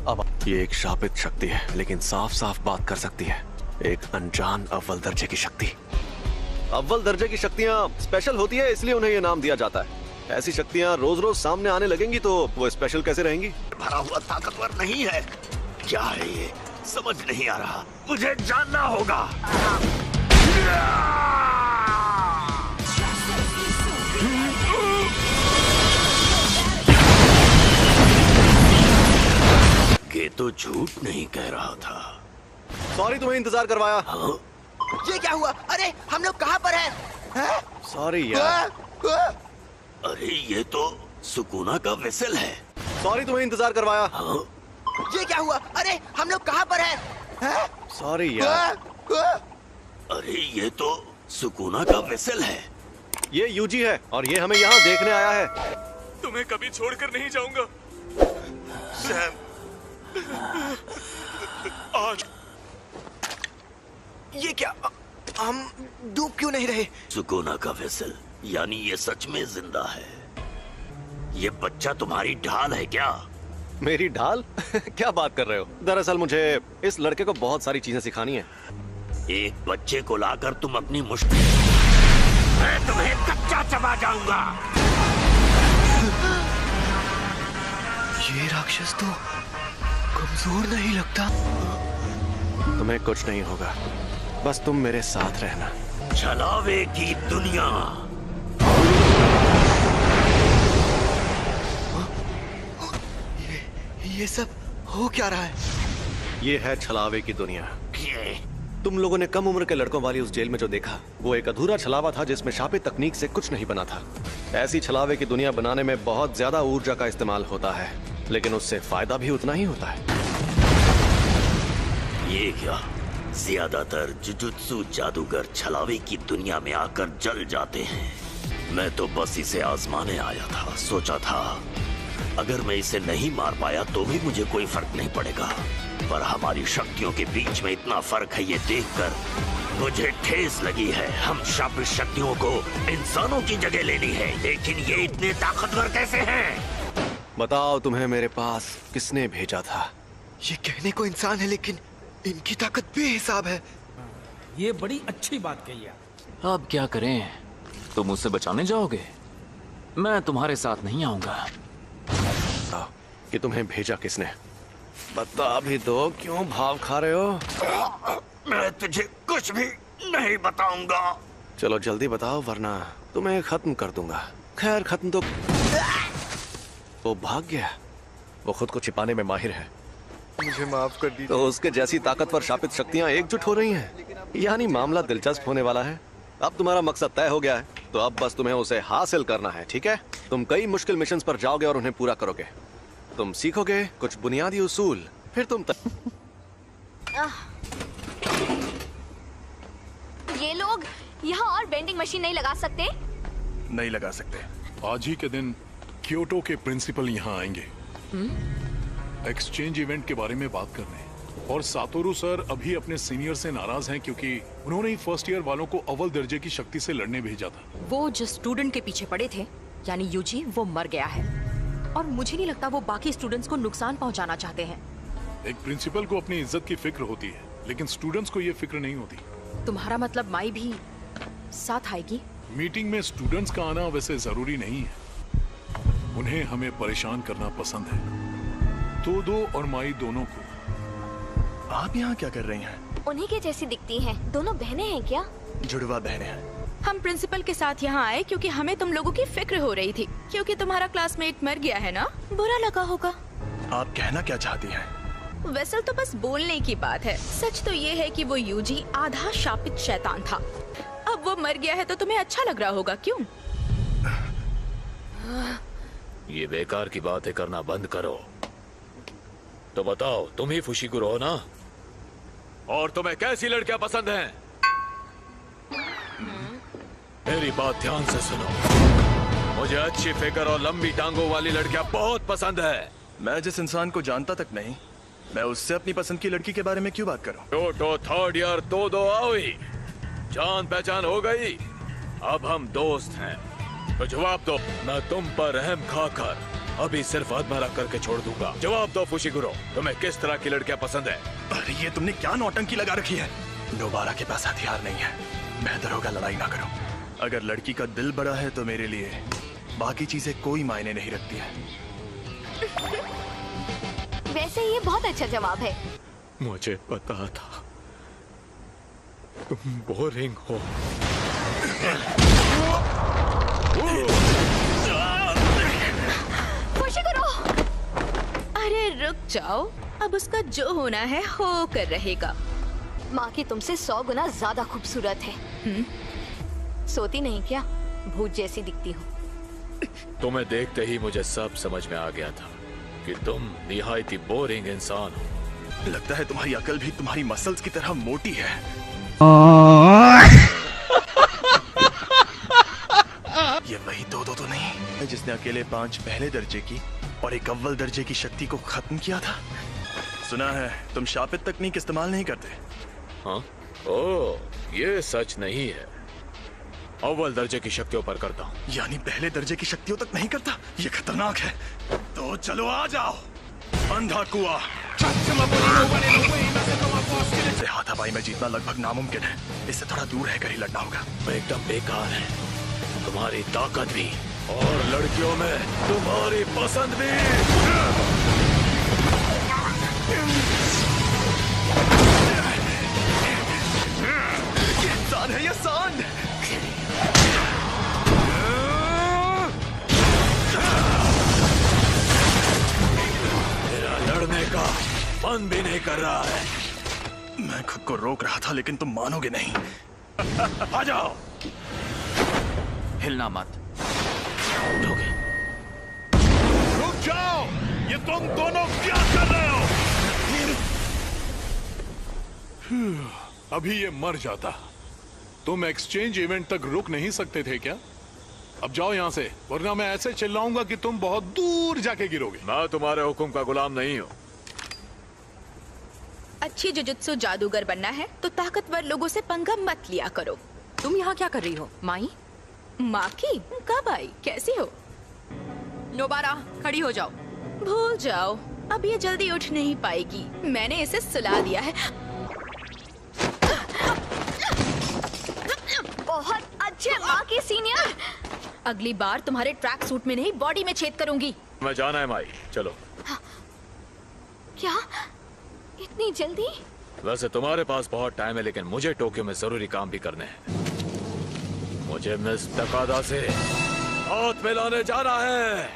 अब ये एक शापित शक्ति है, लेकिन साफ साफ बात कर सकती है। एक अनजान अव्वल दर्जे की शक्ति। अव्वल दर्जे की शक्तियाँ स्पेशल होती है, इसलिए उन्हें ये नाम दिया जाता है। ऐसी शक्तियाँ रोज रोज सामने आने लगेंगी तो वो स्पेशल कैसे रहेंगी? भरा हुआ ताकतवर नहीं है। क्या है ये? समझ नहीं आ रहा, मुझे जानना होगा। ये तो झूठ नहीं कह रहा था। सॉरी, तुम्हें इंतजार करवाया। ये क्या हुआ? अरे हम लोग कहाँ पर हैं? सॉरी यार। अरे ये तो सुकुना का वेसल है। सॉरी, तुम्हें इंतजार करवाया। ये क्या हुआ? अरे हम लोग कहाँ पर हैं? सॉरी यार। अरे ये तो सुकूना का वेसल है। ये यूजी है और ये हमें यहाँ देखने आया है। तुम्हें कभी छोड़कर नहीं जाऊंगा सैम। आज ये क्या? हम डूब क्यों नहीं रहे? सुकूना का वेसल, यानी ये सच में जिंदा है। ये बच्चा तुम्हारी ढाल है क्या? मेरी ढाल? क्या बात कर रहे हो? दरअसल मुझे इस लड़के को बहुत सारी चीजें सिखानी है। एक बच्चे को लाकर तुम अपनी मुश्किल, मैं तुम्हें कच्चा चबा जाऊंगा। ये राक्षस तो कमजोर नहीं लगता। तुम्हें कुछ नहीं होगा, बस तुम मेरे साथ रहना। छलावे की दुनिया। ये सब हो क्या रहा है? ये है छलावे की दुनिया। तुम लोगों ने कम उम्र के लड़कों वाली उस जेल में जो देखा, वो एक अधूरा छलावा था जिसमें शापित तकनीक से कुछ नहीं बना था। ऐसी छलावे की दुनिया बनाने में बहुत ज्यादा ऊर्जा का इस्तेमाल होता है, लेकिन उससे फायदा भी उतना ही होता है। ये क्या? ज्यादातर जुजुत्सु जादूगर छलावे की दुनिया में आकर जल जाते हैं। मैं तो बस इसे आजमाने आया था। सोचा था अगर मैं इसे नहीं मार पाया तो भी मुझे कोई फर्क नहीं पड़ेगा, पर हमारी शक्तियों के बीच में इतना फर्क है, ये देखकर मुझे ठेस लगी है। हम शापित शक्तियों को इंसानों की जगह लेनी है, लेकिन ये इतने ताकतवर कैसे हैं? बताओ तुम्हें मेरे पास किसने भेजा था? ये कहने को इंसान है, लेकिन इनकी ताकत बेहिसाब है। ये बड़ी अच्छी बात कही है। अब क्या करें? तुम मुझसे बचाने जाओगे? मैं तुम्हारे साथ नहीं आऊंगा। कि तुम्हें भेजा किसने? बता भी दो, क्यों भाव खा रहे हो? मैं तुझे कुछ भी नहीं बताऊंगा। चलो जल्दी बताओ, वरना तुम्हें खत्म कर दूंगा। खैर खत्म तो वो भाग गया। वो खुद को छिपाने में माहिर है। मुझे माफ कर दीजिए। तो उसके जैसी ताकतवर शापित शक्तियां एकजुट हो रही हैं। यानी मामला दिलचस्प होने वाला है। अब तुम्हारा मकसद तय हो गया है, तो अब बस तुम्हें उसे हासिल करना है, ठीक है? तुम कई मुश्किल मिशंस पर जाओगे और उन्हें पूरा करोगे। तुम सीखोगे कुछ बुनियादी उसूल, फिर तुम ये लोग यहाँ और बेंडिंग मशीन नहीं लगा सकते? नहीं लगा सकते। आज ही के दिन क्योटो के प्रिंसिपल यहाँ आएंगे एक्सचेंज इवेंट के बारे में बात करने। और सातोरू सर अभी अपने सीनियर से नाराज हैं क्योंकि उन्होंने ही फर्स्ट ईयर वालों को अव्वल दर्जे की शक्ति से लड़ने भेजा था। वो जिस स्टूडेंट के पीछे पड़े थे, यानी यूजी, वो मर गया है और मुझे नहीं लगता वो बाकी स्टूडेंट्स को नुकसान पहुंचाना चाहते हैं। एक प्रिंसिपल को अपनी इज्जत की फिक्र होती है, लेकिन स्टूडेंट्स को ये फिक्र नहीं होती। तुम्हारा मतलब माई भी साथ आएगी? मीटिंग में स्टूडेंट्स का आना वैसे जरूरी नहीं है। उन्हें हमें परेशान करना पसंद है। तोदो और माई दोनों को। आप यहाँ क्या कर रही हैं? उन्हीं के जैसी दिखती हैं। दोनों बहनें हैं क्या? जुड़वा बहनें हैं। हम प्रिंसिपल के साथ यहाँ आए क्योंकि हमें तुम लोगों की फिक्र हो रही थी, क्योंकि तुम्हारा क्लासमेट मर गया है ना। बुरा लगा होगा। आप कहना क्या चाहती हैं? वेसल तो बस बोलने की बात है। सच तो ये है कि वो यूजी आधा शापित शैतान था। अब वो मर गया है तो तुम्हें अच्छा लग रहा होगा, क्यों? ये बेकार की बातें करना बंद करो। तो बताओ, तुम ही फुशिगुरो हो ना? और तुम्हें कैसी लड़कियां पसंद हैं? मेरी बात ध्यान से सुनो। मुझे अच्छी फिगर और लंबी टांगों वाली लड़कियां बहुत पसंद है। मैं जिस इंसान को जानता तक नहीं, मैं उससे अपनी पसंद की लड़की के बारे में क्यों बात करूं? क्योटो थर्ड ईयर तोदो आओई, जान पहचान हो गई। अब हम दोस्त हैं, तो जवाब दो। मैं तुम पर रहम खाकर अभी सिर्फ अधमरा करके छोड़ दूंगा। जवाब दो फुशिगुरो, तुम्हें किस तरह की लड़कियां पसंद है? अरे ये तुमने क्या नौटंकी लगा रखी है? दोबारा के पास हथियार नहीं है। बेहतर होगा लड़ाई ना करो। अगर लड़की का दिल बड़ा है तो मेरे लिए बाकी चीजें कोई मायने नहीं रखती है। वैसे ये बहुत अच्छा जवाब है। मुझे पता था तुम बोरिंग हो। फुशिगुरो! अरे रुक जाओ, अब उसका जो होना है हो कर रहेगा। माँ की तुमसे 100 गुना ज्यादा खूबसूरत है। सोती नहीं क्या? भूत जैसी दिखती हो। तुम्हें देखते ही मुझे सब समझ में आ गया था कि तुम निहायती बोरिंग इंसान हो। लगता है तुम्हारी अकल भी तुम्हारी मसल्स की तरह मोटी है। ये वही दो तो नहीं है जिसने अकेले 5 पहले दर्जे की और एक अव्वल दर्जे की शक्ति को खत्म किया था। सुना है तुम शापित तकनीक इस्तेमाल नहीं करते। हाँ? ओह, ये सच नहीं है। अव्वल दर्जे की शक्तियों पर करता हूँ। यानी पहले दर्जे की शक्तियों तक नहीं करता? ये खतरनाक है। तो चलो आ जाओ। अंधा कुआं। इससे हाथापाई में जीतना लगभग नामुमकिन है। इससे थोड़ा दूर रहकर ही लड़ना होगा। एकदम बेकार है तुम्हारी ताकत भी और लड़कियों में तुम्हारी पसंद भी। ये इंसान है, ये सांड। मेरा लड़ने का मन भी नहीं कर रहा है। मैं खुद को रोक रहा था लेकिन तुम मानोगे नहीं। आ जाओ। हिलना मत। रुक जाओ, ये तुम दोनों क्या कर रहे हो? अभी ये मर जाता। तुम एक्सचेंज इवेंट तक रुक नहीं सकते थे क्या? अब जाओ यहाँ से, वरना मैं ऐसे चिल्लाऊंगा कि तुम बहुत दूर जाके गिरोगे। मैं तुम्हारे हुक्म का गुलाम नहीं हूँ। अच्छी जुजुत्सु जादूगर बनना है तो ताकतवर लोगों से पंगा मत लिया करो। तुम यहाँ क्या कर रही हो माई? माँ की? कब आई? कैसी हो? नोबारा, खड़ी हो जाओ। भूल जाओ, अब ये जल्दी उठ नहीं पाएगी। मैंने इसे सुला दिया है। बहुत अच्छे माँ की सीनियर। अगली बार तुम्हारे ट्रैक सूट में नहीं, बॉडी में छेद करूंगी। मैं जाना है माई, चलो। क्या इतनी जल्दी? वैसे तुम्हारे पास बहुत टाइम है, लेकिन मुझे टोक्यो में जरूरी काम भी करने हैं। मुझे मिस तकादा से हाथ मिलाने जाना है।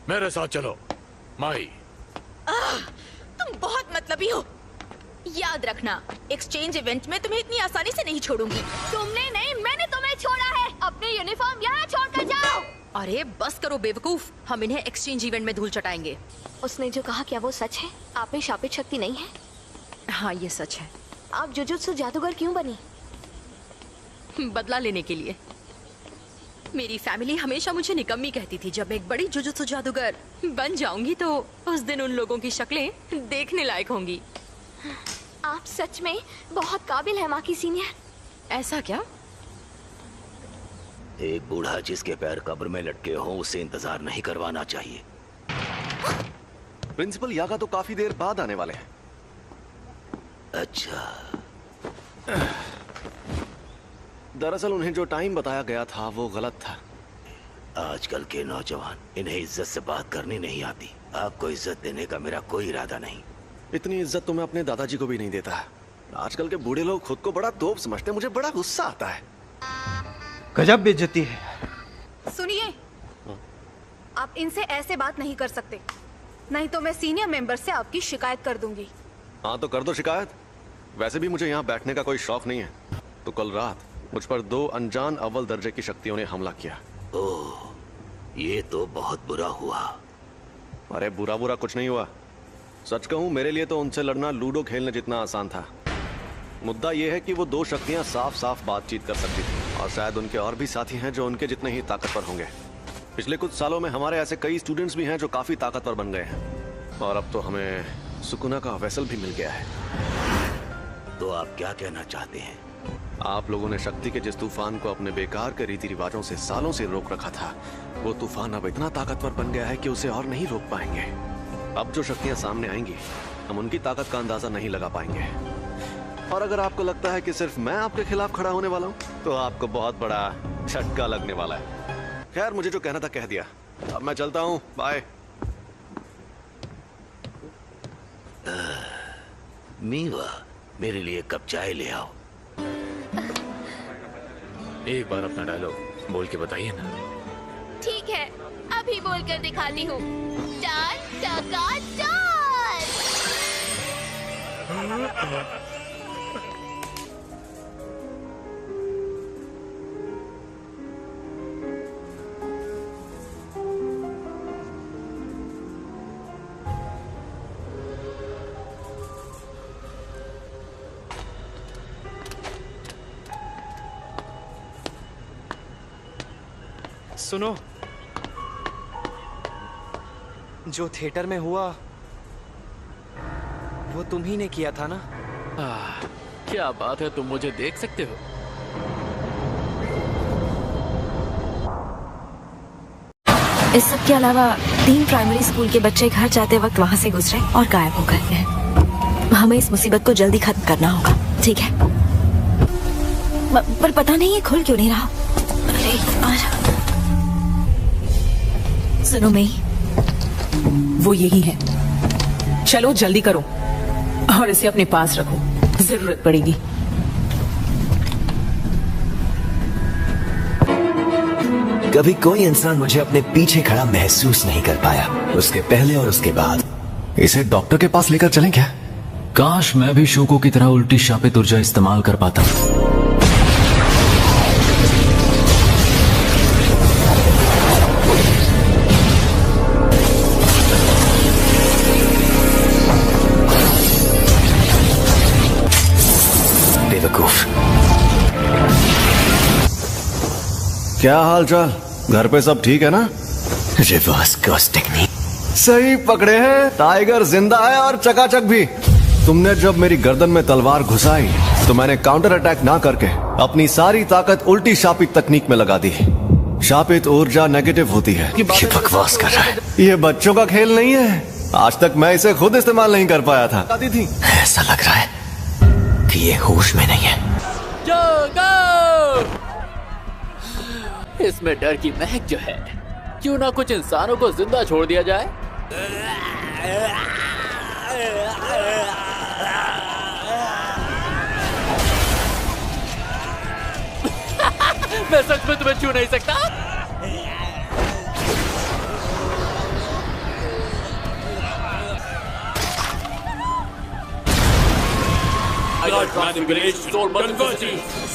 मेरे साथ चलो माई। तुम बहुत मतलबी हो। याद रखना, एक्सचेंज इवेंट में तुम्हें इतनी आसानी से नहीं छोड़ूंगी। तुमने नहीं, मैंने तुम्हें छोड़ा है। अपनी यूनिफॉर्म यहाँ छोड़कर जाओ। अरे बस करो बेवकूफ, हम इन्हें एक्सचेंज इवेंट में धूल चटाएंगे। उसने जो कहा क्या वो सच है? आप में शापित शक्ति नहीं है? हाँ ये सच है। आप जुजुत्सु जादूगर क्यों बनी? बदला लेने के लिए। मेरी फैमिली हमेशा मुझे निकम्मी कहती थी। जब मैं एक बड़ी जुजुत्सु जादूगर बन जाऊंगी तो उस दिन उन लोगों की शक्लें देखने लायक होंगी। आप सच में बहुत काबिल है माँ की सीनियर। ऐसा क्या? एक बूढ़ा जिसके पैर कब्र में लटके हों उसे इंतजार नहीं करवाना चाहिए। प्रिंसिपल यागा तो काफी देर बाद आने वाले हैं। अच्छा। दरअसल उन्हें जो टाइम बताया गया था वो गलत था। आजकल के नौजवान, इन्हें इज्जत से बात करनी नहीं आती। आपको इज्जत देने का मेरा कोई इरादा नहीं। इतनी इज्जत तो मैं अपने दादाजी को भी नहीं देता। आजकल के बूढ़े लोग खुद को बड़ा तोप समझते हैं। मुझे बड़ा गुस्सा आता है। गजब बेइज्जती है। सुनिए, आप इनसे ऐसे बात नहीं कर सकते, नहीं तो मैं सीनियर मेंबर से आपकी शिकायत कर दूंगी। हाँ तो कर दो शिकायत। वैसे भी मुझे यहाँ बैठने का कोई शौक नहीं है। तो कल रात मुझ पर 2 अनजान अव्वल दर्जे की शक्तियों ने हमला किया। ओह, ये तो बहुत बुरा हुआ। अरे बुरा बुरा कुछ नहीं हुआ। सच कहूँ मेरे लिए तो उनसे लड़ना लूडो खेलने जितना आसान था। मुद्दा यह है कि वो 2 शक्तियाँ साफ साफ बातचीत कर सकती थी और शायद उनके और भी साथी हैं जो उनके जितने ही ताकतवर होंगे। पिछले कुछ सालों में हमारे ऐसे कई स्टूडेंट्स भी हैं जो काफी ताकतवर बन गए हैं और अब तो हमें सुकुना का वेसल भी मिल गया है। तो आप क्या कहना चाहते हैं? आप लोगों ने शक्ति के जिस तूफान को अपने बेकार के रीति रिवाजों से सालों से रोक रखा था, वो तूफान अब इतना ताकतवर बन गया है कि उसे और नहीं रोक पाएंगे। अब जो शक्तियां सामने आएंगी हम उनकी ताकत का अंदाजा नहीं लगा पाएंगे। और अगर आपको लगता है कि सिर्फ मैं आपके खिलाफ खड़ा होने वाला हूँ तो आपको बहुत बड़ा झटका लगने वाला है। खैर मुझे जो कहना था कह दिया। अब मैं चलता हूँ, बाय। मीवा, मेरे लिए कप चाय ले आओ। एक बार अपना डायलॉग बोल के बताइए ना। ठीक है, अभी बोलकर दिखाती हूँ। चार टका चार। सुनो, जो थिएटर में हुआ वो तुम ही ने किया था ना? क्या बात है, तुम मुझे देख सकते हो? इस सब के अलावा 3 प्राइमरी स्कूल के बच्चे घर जाते वक्त वहाँ से गुजरे और गायब हो गए। हमें इस मुसीबत को जल्दी खत्म करना होगा, ठीक है? पर पता नहीं ये खुल क्यों नहीं रहा। अरे सुनो मई, वो यही है। चलो जल्दी करो और इसे अपने पास रखो, जरूरत पड़ेगी। कभी कोई इंसान मुझे अपने पीछे खड़ा महसूस नहीं कर पाया, उसके पहले और उसके बाद। इसे डॉक्टर के पास लेकर चलें क्या? काश मैं भी शोको की तरह उल्टी शापित ऊर्जा इस्तेमाल कर पाता। बेवकूफ। क्या हाल चाल? घर पे सब ठीक है ना? Reverse curse technique. सही पकड़े हैं, टाइगर जिंदा है और चकाचक भी। तुमने जब मेरी गर्दन में तलवार घुसाई तो मैंने काउंटर अटैक ना करके अपनी सारी ताकत उल्टी शापित तकनीक में लगा दी। शापित ऊर्जा नेगेटिव होती है। ये बकवास कर रहा है। ये बच्चों का खेल नहीं है। आज तक मैं इसे खुद इस्तेमाल नहीं कर पाया था। ऐसा लग रहा है कि ये होश में नहीं है। इसमें डर की महक जो है, क्यों ना कुछ इंसानों को जिंदा छोड़ दिया जाए? मैं सच में तुम्हें छू नहीं सकता।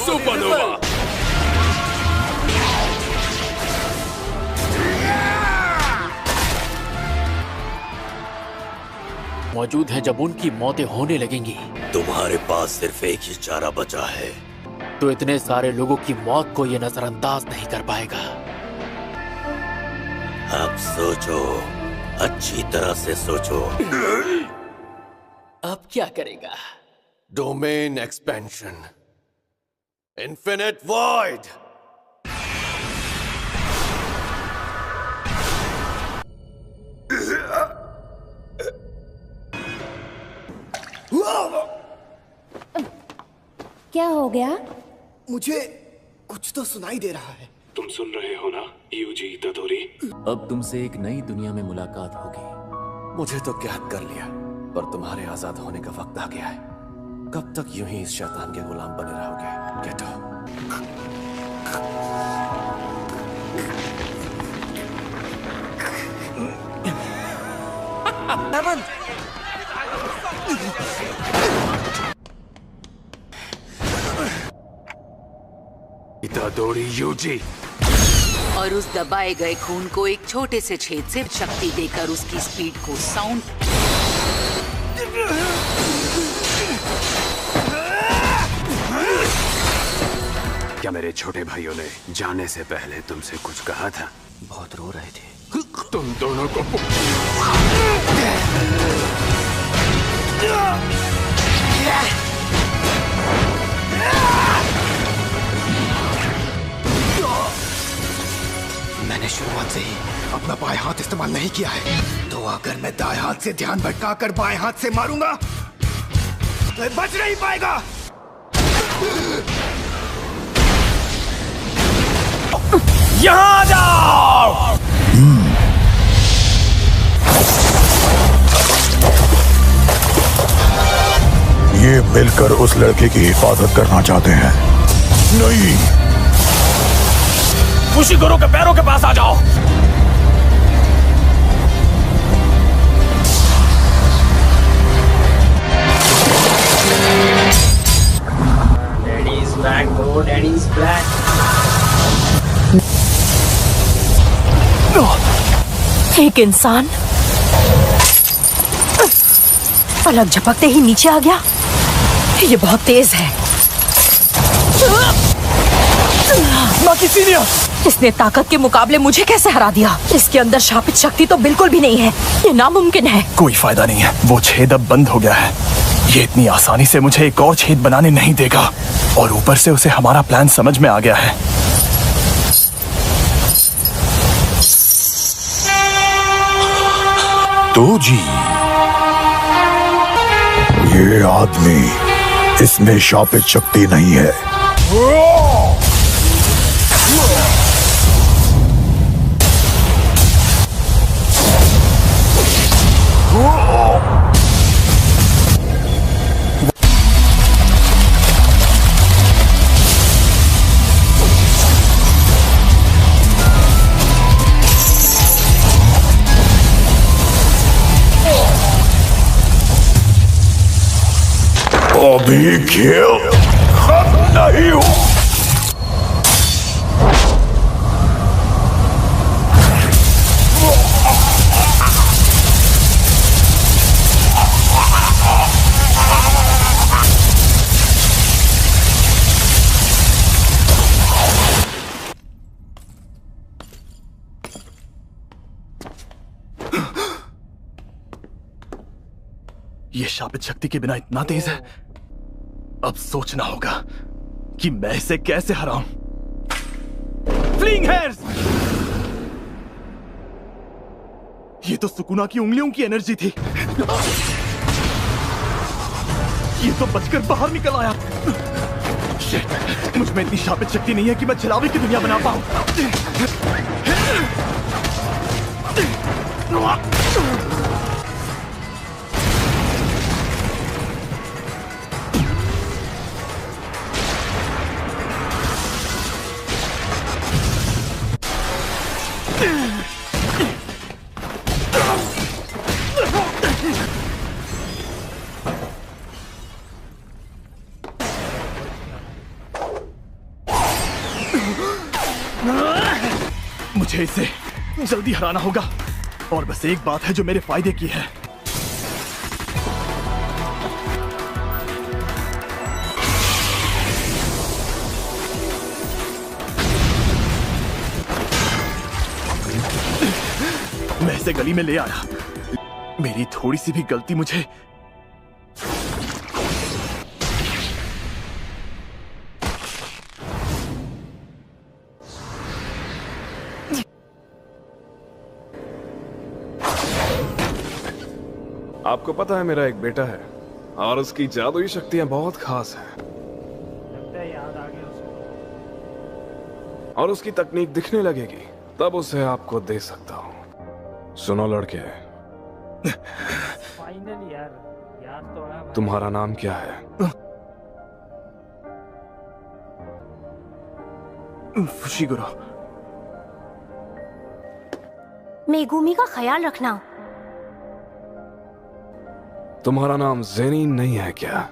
सुपरनोवा। मौजूद है जब उनकी मौतें होने लगेंगी। तुम्हारे पास सिर्फ एक ही चारा बचा है, तो इतने सारे लोगों की मौत को ये नजरअंदाज नहीं कर पाएगा। अब सोचो, अच्छी तरह से सोचो। अब क्या करेगा? Domain expansion, infinite void. क्या हो गया? मुझे कुछ तो सुनाई दे रहा है। तुम सुन रहे हो ना यूजी तदोरी? अब तुमसे एक नई दुनिया में मुलाकात होगी। मुझे तो कैद कर लिया, पर तुम्हारे आजाद होने का वक्त आ गया है। कब तक यूं ही इस शैतान के गुलाम बने रहोगे? Get out. Itadori Yuji. और उस दबाए गए खून को एक छोटे से छेद से शक्ति देकर उसकी स्पीड को साउंड। क्या मेरे छोटे भाइयों ने जाने से पहले तुमसे कुछ कहा था? बहुत रो रहे थे। तुम दोनों को मैंने शुरुआत से ही अपना बाएं हाथ इस्तेमाल नहीं किया है, तो अगर मैं दाएं हाथ से ध्यान भटकाकर बाएं हाथ से मारूंगा तो बच नहीं पाएगा। यहाँ आ जाओ। ये मिलकर उस लड़के की हिफाजत करना चाहते हैं। नहीं, फुशिगोरो के पैरों के पास आ जाओ। Daddy's back, bro. Daddy's back. एक इंसान पलक झपकते ही नीचे आ गया। ये बहुत तेज है। इसने ताकत के मुकाबले मुझे कैसे हरा दिया? इसके अंदर शापित शक्ति तो बिल्कुल भी नहीं है। ये नामुमकिन है। कोई फायदा नहीं है, वो छेद अब बंद हो गया है। ये इतनी आसानी से मुझे एक और छेद बनाने नहीं देगा। और ऊपर से उसे हमारा प्लान समझ में आ गया है। तो जी, ये आदमी, इसमें शापित शक्ति नहीं है। अभी खेल खत्म नहीं हो। ये शापित शक्ति के बिना इतना तेज है। अब सोचना होगा कि मैं इसे कैसे हराऊं। Fling hairs! ये तो सुकुना की उंगलियों की एनर्जी थी। ये तो बचकर बाहर निकल आया। शिट, मुझ में इतनी शापित शक्ति नहीं है कि मैं छलावे की दुनिया बना पाऊं। मुझे इसे जल्दी हराना होगा। और बस एक बात है जो मेरे फायदे की है। मैं इसे गली में ले आया। मेरी थोड़ी सी भी गलती मुझे आपको पता है मेरा एक बेटा है और उसकी जादुई शक्तियां बहुत खास हैं। और उसकी तकनीक दिखने लगेगी तब उसे आपको दे सकता हूं। सुनो लड़के, तुम्हारा नाम क्या है? फुशिगुरो। मेगुमी का ख्याल रखना। तुम्हारा नाम ज़ेनिन नहीं है क्या?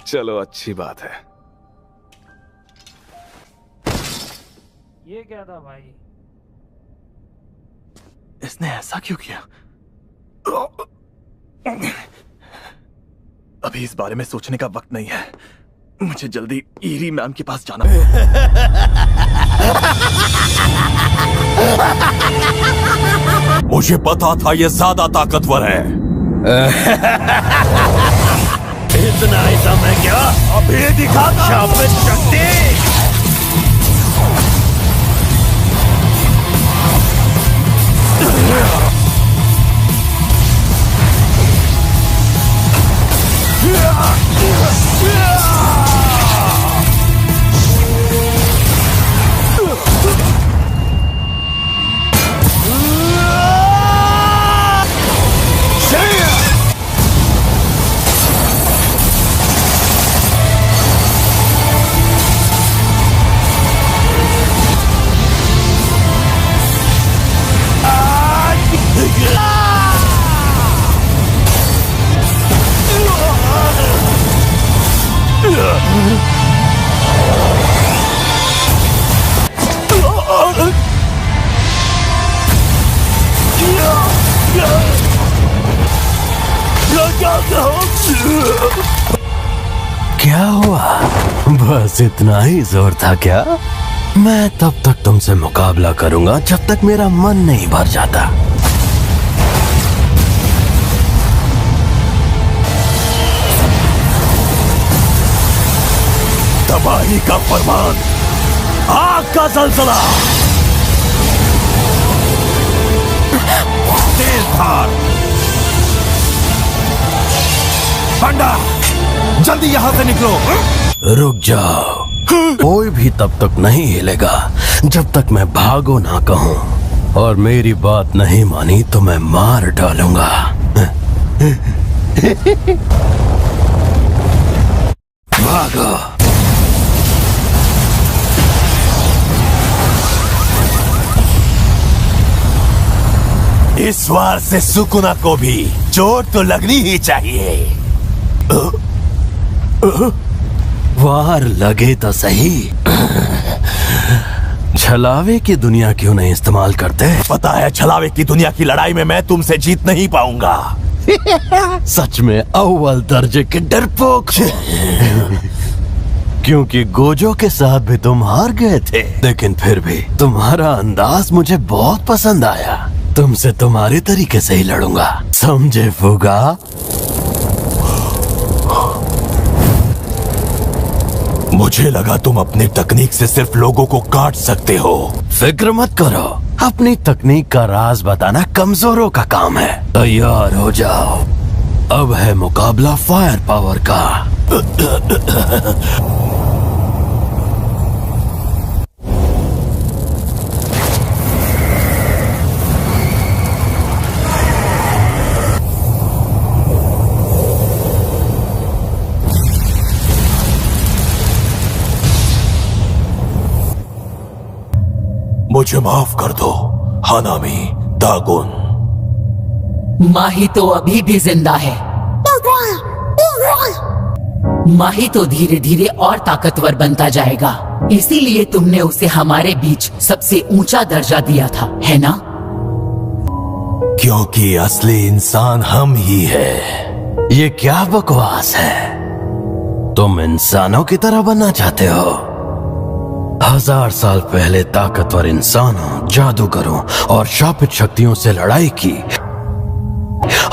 चलो अच्छी बात है। ये क्या था भाई? इसने ऐसा क्यों किया? अभी इस बारे में सोचने का वक्त नहीं है। मुझे जल्दी ईरी मैम के पास जाना होगा। मुझे पता था ये ज्यादा ताकतवर है। इतना ही समय क्या? अभी दिखाता शापित शक्ति। क्या हुआ? बस इतना ही जोर था क्या? मैं तब तक तुमसे मुकाबला करूंगा जब तक मेरा मन नहीं भर जाता। तबाही का फरमान, आग का जलजला, तेज धार, बंडा, जल्दी यहां से निकलो। रुक जाओ, कोई भी तब तक नहीं हिलेगा जब तक मैं भागो ना कहूं, और मेरी बात नहीं मानी तो मैं मार डालूंगा। भागो। इस वार से सुकुना को भी चोट तो लगनी ही चाहिए। वार लगे तो सही। छलावे की दुनिया क्यों नहीं इस्तेमाल करते? पता है, छलावे की दुनिया की लड़ाई में मैं तुमसे जीत नहीं पाऊंगा। सच में अव्वल दर्जे के डरपोक। क्योंकि गोजो के साथ भी तुम हार गए थे, लेकिन फिर भी तुम्हारा अंदाज मुझे बहुत पसंद आया। तुमसे तुम्हारे तरीके से ही लड़ूंगा, समझे फुगा? मुझे लगा तुम अपनी तकनीक से सिर्फ लोगों को काट सकते हो। फिक्र मत करो, अपनी तकनीक का राज बताना कमजोरों का काम है। तैयार हो जाओ, अब है मुकाबला फायर पावर का। मुझे माफ कर दो हानामी दागुन। माही तो अभी भी जिंदा है। माही तो धीरे धीरे और ताकतवर बनता जाएगा, इसीलिए तुमने उसे हमारे बीच सबसे ऊंचा दर्जा दिया था, है ना? क्योंकि असली इंसान हम ही है। ये क्या बकवास है? तुम इंसानों की तरह बनना चाहते हो? 1000 साल पहले ताकतवर इंसानों, जादूगरों और शापित शक्तियों से लड़ाई की,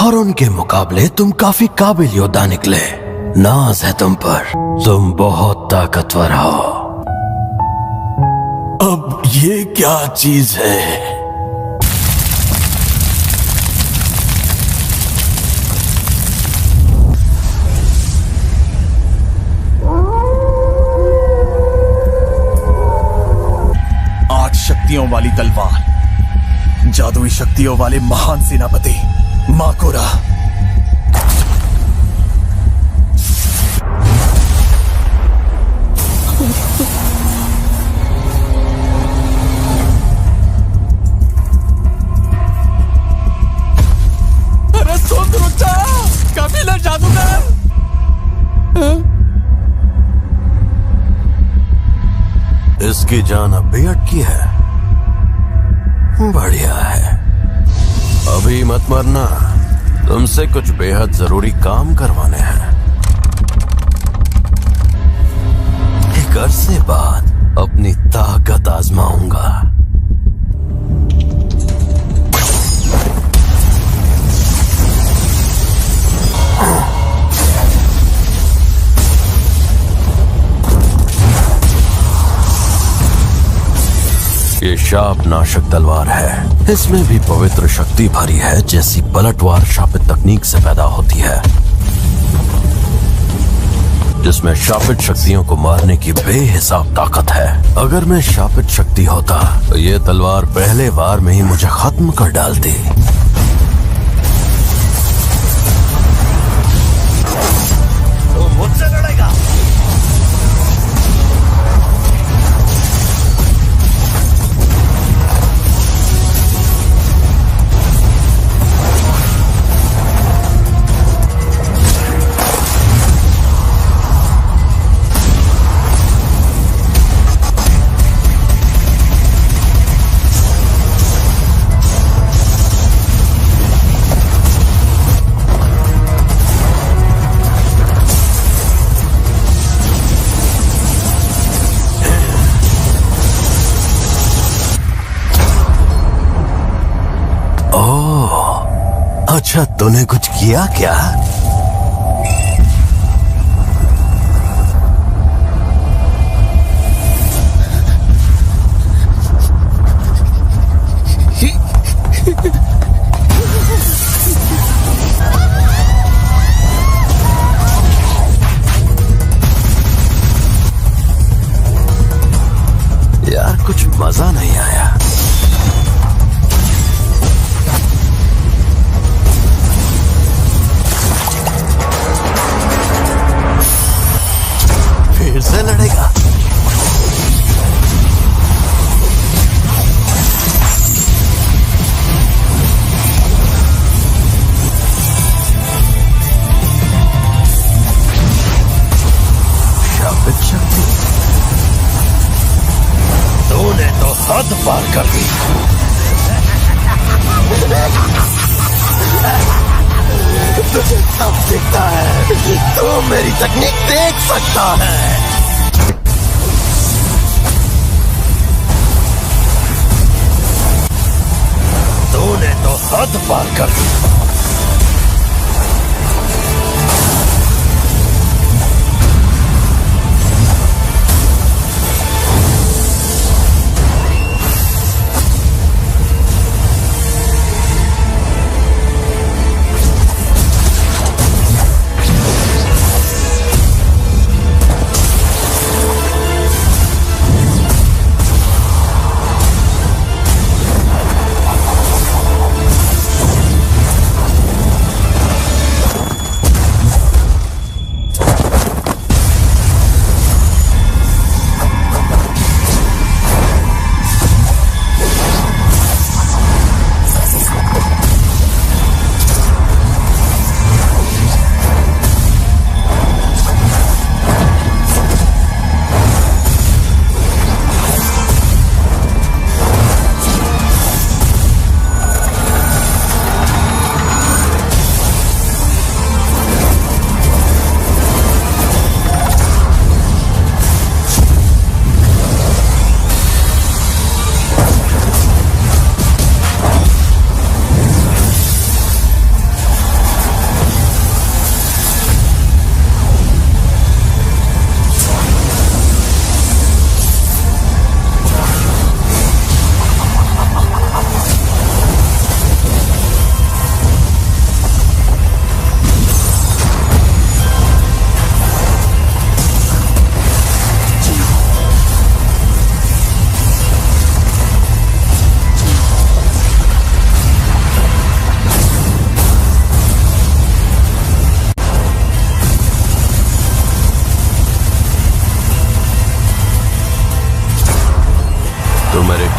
और उनके मुकाबले तुम काफी काबिल योद्धा निकले। नाज है तुम पर, तुम बहुत ताकतवर हो। अब ये क्या चीज है? शक्तियों वाली तलवार, जादुई शक्तियों वाले महान सेनापति माकोरा। अरे सुन, रुक जा, कबीला जादूगर। इसकी जान अब भी अटकी है। बढ़िया है, अभी मत मरना, तुमसे कुछ बेहद जरूरी काम करवाने हैं। एक अरसे बाद अपनी ताकत आजमाऊंगा। ये शाप नाशक तलवार है, इसमें भी पवित्र शक्ति भरी है, जैसी पलटवार शापित तकनीक से पैदा होती है, जिसमें शापित शक्तियों को मारने की बेहिसाब ताकत है। अगर मैं शापित शक्ति होता तो ये तलवार पहले वार में ही मुझे खत्म कर डालती। तो मुझसे लड़ेगा? अच्छा तूने कुछ किया क्या? यार कुछ मजा नहीं आया। फिर से लड़ेगा? शापित शक्ति, तूने तो हद पार कर दी। तुझे सब दिखता है, तू मेरी तकनीक देख सकता है। तूने तो हद पार कर दी।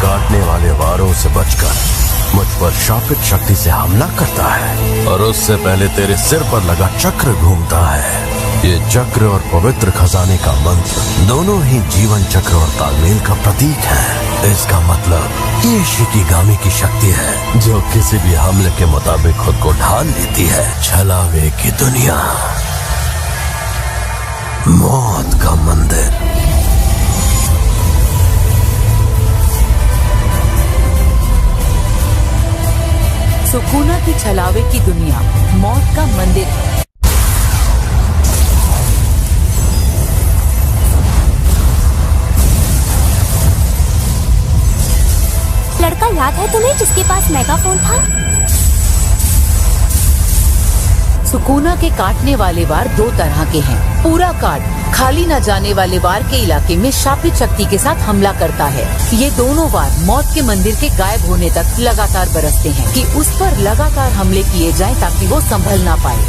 काटने वाले वारों से बचकर मुझ पर शापित शक्ति से हमला करता है और उससे पहले तेरे सिर पर लगा चक्र घूमता है। ये चक्र और पवित्र खजाने का मंत्र दोनों ही जीवन चक्र और तालमेल का प्रतीक है। इसका मतलब ये शिकिगामी की शक्ति है जो किसी भी हमले के मुताबिक खुद को ढाल लेती है। छलावे की दुनिया, मौत का मंदिर। सुकूना की छलावे की दुनिया, मौत का मंदिर। लड़का याद है तुम्हें जिसके पास मेगाफोन था? सुकूना के काटने वाले वार दो तरह के हैं। पूरा काट खाली न जाने वाले वार के इलाके में शापित शक्ति के साथ हमला करता है। ये दोनों वार मौत के मंदिर के गायब होने तक लगातार बरसते हैं कि उस पर लगातार हमले किए जाएं ताकि वो संभल ना पाए।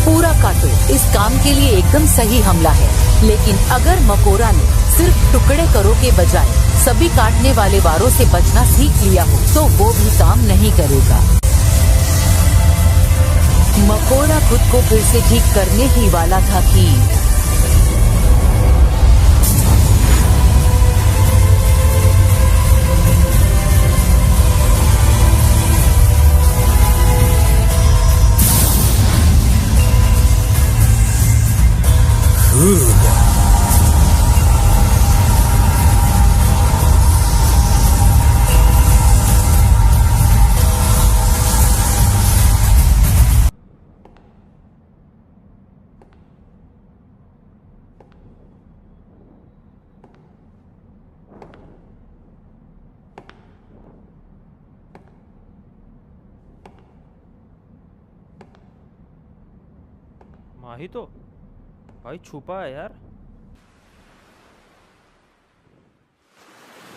पूरा काटो इस काम के लिए एकदम सही हमला है, लेकिन अगर मकोरा ने सिर्फ टुकड़े करो के बजाय सभी काटने वाले वारों से बचना सीख लिया हो तो वो भी काम नहीं करेगा। मकोरा खुद को फिर से ठीक करने ही वाला था कि माही तो भाई छुपा है यार।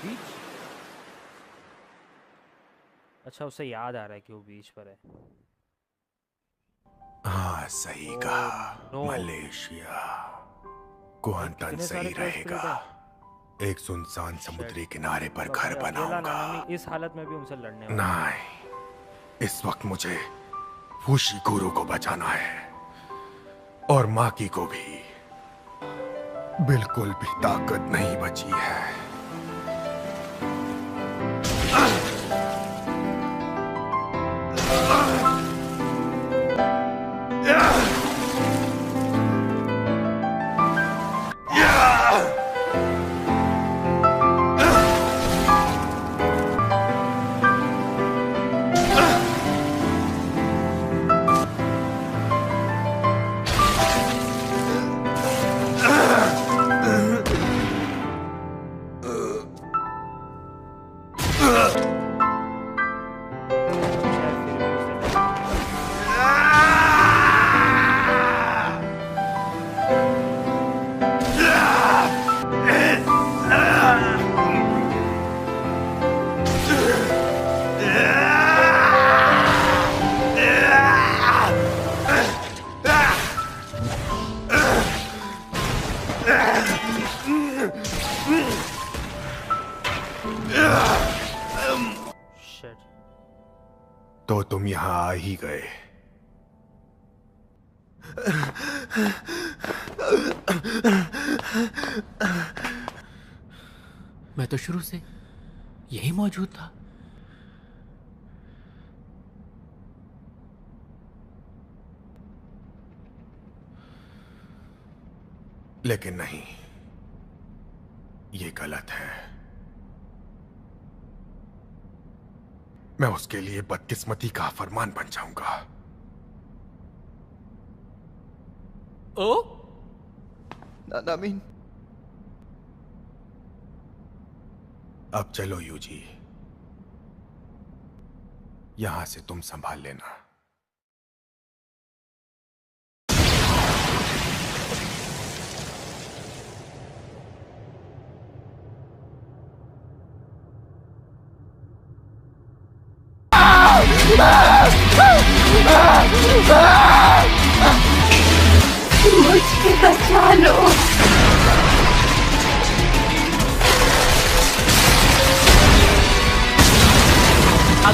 बीच, अच्छा उसे याद आ रहा है कि वो बीच पर है। हाँ सही कहा, मलेशिया क्वांटन सही रहेगा। एक सुनसान समुद्री किनारे पर घर बनाऊंगा। इस हालत में भी उनसे लड़ने वाला नहीं, इस वक्त मुझे फूशी गुरु को बचाना है और माकी को भी। बिल्कुल भी ताकत नहीं बची है। तो तुम यहां आ ही गए। मैं तो शुरू से यही मौजूद था। लेकिन नहीं, ये गलत है। मैं उसके लिए बदकिस्मती का फरमान बन जाऊंगा। ओ नामीन, अब चलो यूजी, यहां से तुम संभाल लेना। मुझे बचा लो।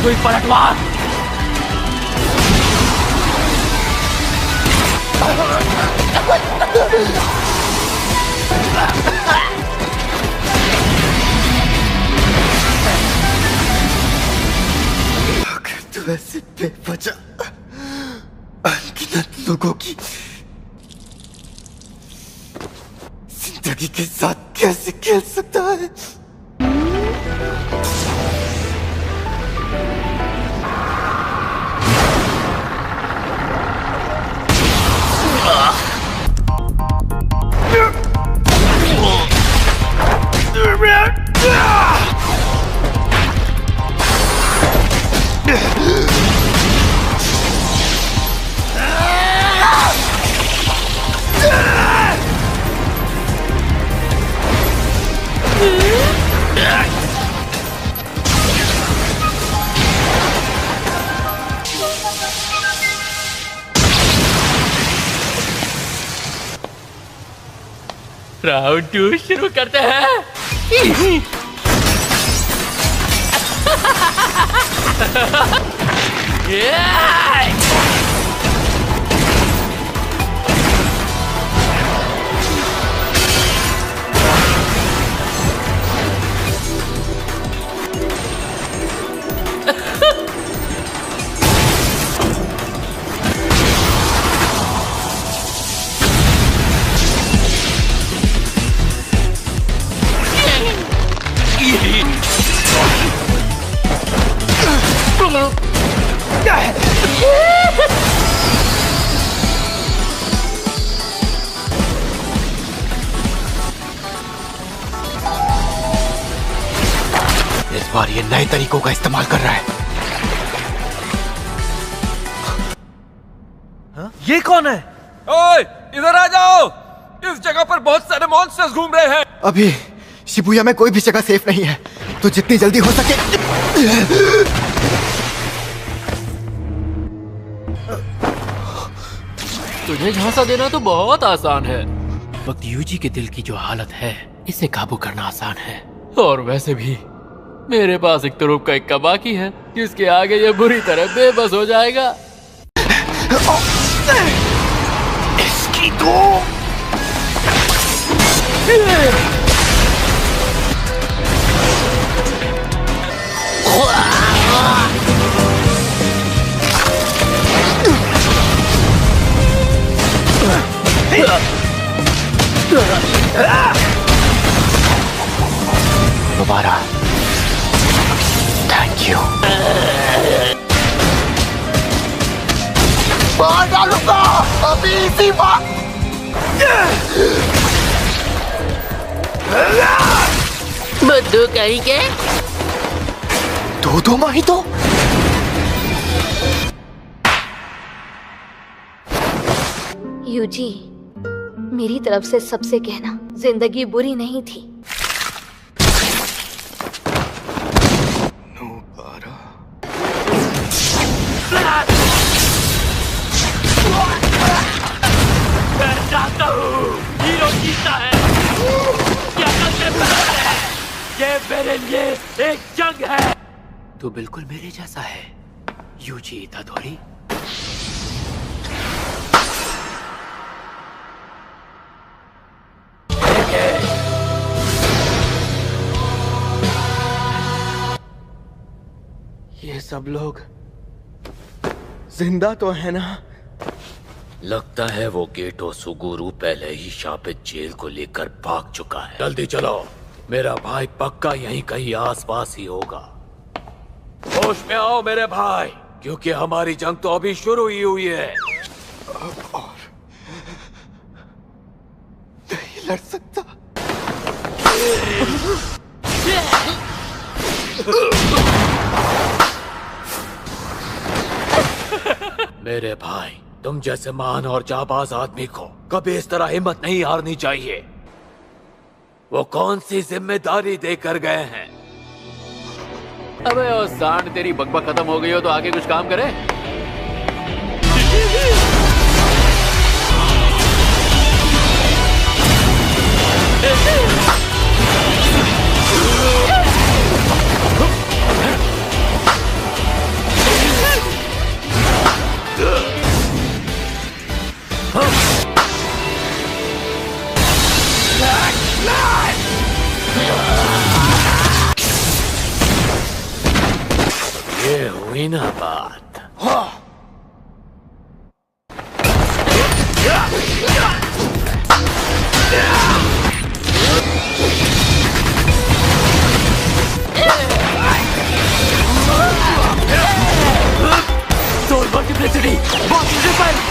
कोई पलटवार। अगर तू ऐसे बेवजह अनगिनत लोगों की जिंदगी के साथ कैसे खेल सकता है? राउंड 2 शुरू करते हैं। इस बार ये नए तरीकों का इस्तेमाल कर रहा है। हाँ? ये कौन है? ओए, इधर आ जाओ। इस जगह पर बहुत सारे मॉन्स्टर्स घूम रहे हैं। अभी शिबुया में कोई भी जगह सेफ नहीं है, तो जितनी जल्दी हो सके। तुझे झांसा देना तो बहुत आसान है। वक्त यूजी के दिल की जो हालत है, इसे काबू करना आसान है। और वैसे भी मेरे पास एक तुरुप का इक्का बाकी है, जिसके आगे ये बुरी तरह बेबस हो जाएगा। इसकी तो दोबारा थैंक यू। मार डालूंगा अभी इसी बात। बुद्धू कहीं के दो माही तो यूजी, मेरी तरफ से सबसे कहना, जिंदगी बुरी नहीं थी। हीरो जीता है। क्या करते हैं? ये मेरे लिए एक जंग है। तू बिल्कुल मेरे जैसा है, यूजी इतादोरी। ये सब लोग जिंदा तो है ना? लगता है वो गेटो सुगुरु पहले ही शापित जेल को लेकर भाग चुका है। जल्दी चलो, मेरा भाई पक्का यहीं कहीं आसपास ही होगा। होश में आओ मेरे भाई, क्योंकि हमारी जंग तो अभी शुरू ही हुई है। नहीं लड़ सकता। मेरे भाई, तुम जैसे महान और जाबाज आदमी को कभी इस तरह हिम्मत नहीं हारनी चाहिए। वो कौन सी जिम्मेदारी देकर गए हैं? अबे ओ सांड, तेरी बकबक खत्म हो गई हो तो आगे कुछ काम करे। ये हुई ना बात। सोल मल्टीप्लिसिटी, बॉक्स ट्रिपल।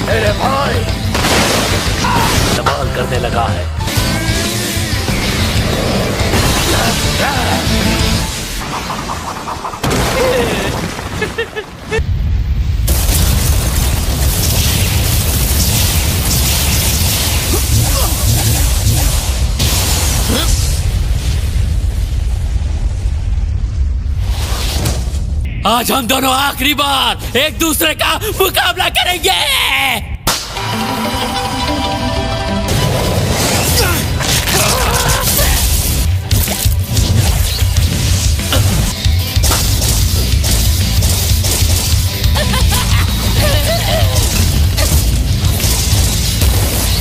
मेरे भाई इस्तेमाल करने लगा है। आज हम दोनों आखिरी बार एक दूसरे का मुकाबला करेंगे।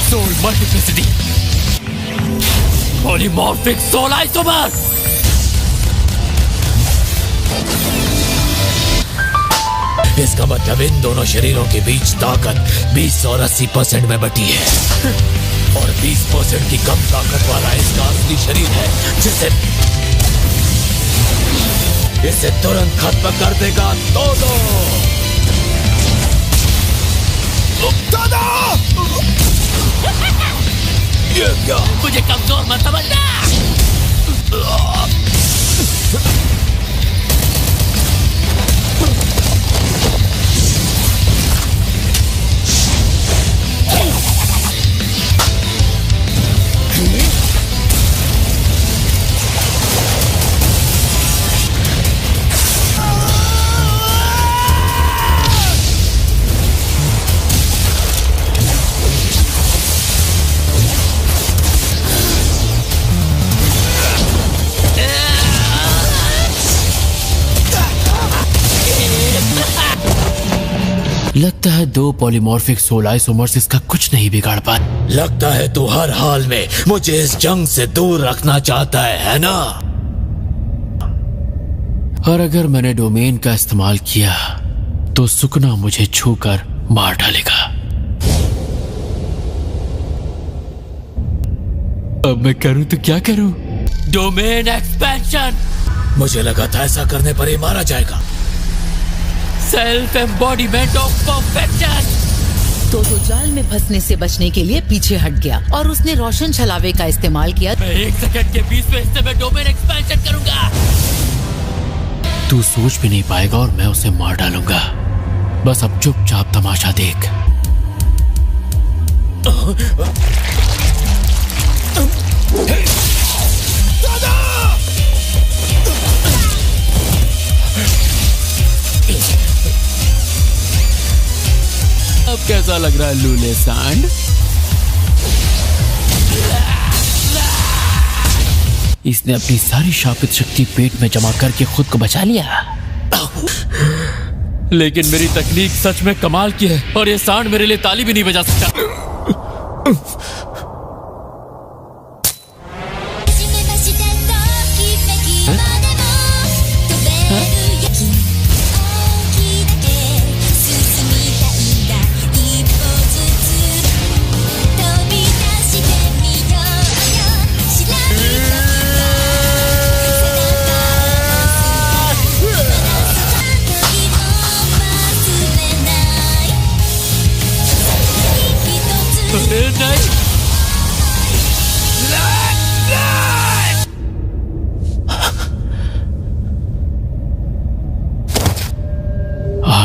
सोल मल्टीप्लिसिटी, पॉलीमॉर्फिक सोल आइसोमर। इसका मतलब इन दोनों शरीरों के बीच ताकत 20 और 80% में बटी है, और 20% की कम ताकत वाला इसका असली शरीर है, जिसे इसे तुरंत खत्म कर देगा। दोनों ये क्या? मुझे कमजोर मत समझना। लगता है दो पॉलीमॉर्फिक सोल आइसोमर्स इसका कुछ नहीं बिगाड़ पाए। लगता है तू हर हाल में मुझे इस जंग से दूर रखना चाहता है ना? और अगर मैंने डोमेन का इस्तेमाल किया तो सुकना मुझे छूकर मार डालेगा। अब मैं करूं तो क्या करूं? Domain expansion. मुझे लगा था ऐसा करने पर ही मारा जाएगा। Self embodiment of perfection. तो जाल में फंसने से बचने के लिए पीछे हट गया और उसने रोशन छलावे का इस्तेमाल किया। मैं 1 सेकंड के 20वें हिस्से में डोमेन एक्सपेंशन करूंगा। तू सोच भी नहीं पाएगा और मैं उसे मार डालूंगा। बस अब चुपचाप तमाशा देख। अब कैसा लग रहा है लूले सांड? इसने अपनी सारी शापित शक्ति पेट में जमा करके खुद को बचा लिया। लेकिन मेरी तकनीक सच में कमाल की है और ये सांड मेरे लिए ताली भी नहीं बजा सकता।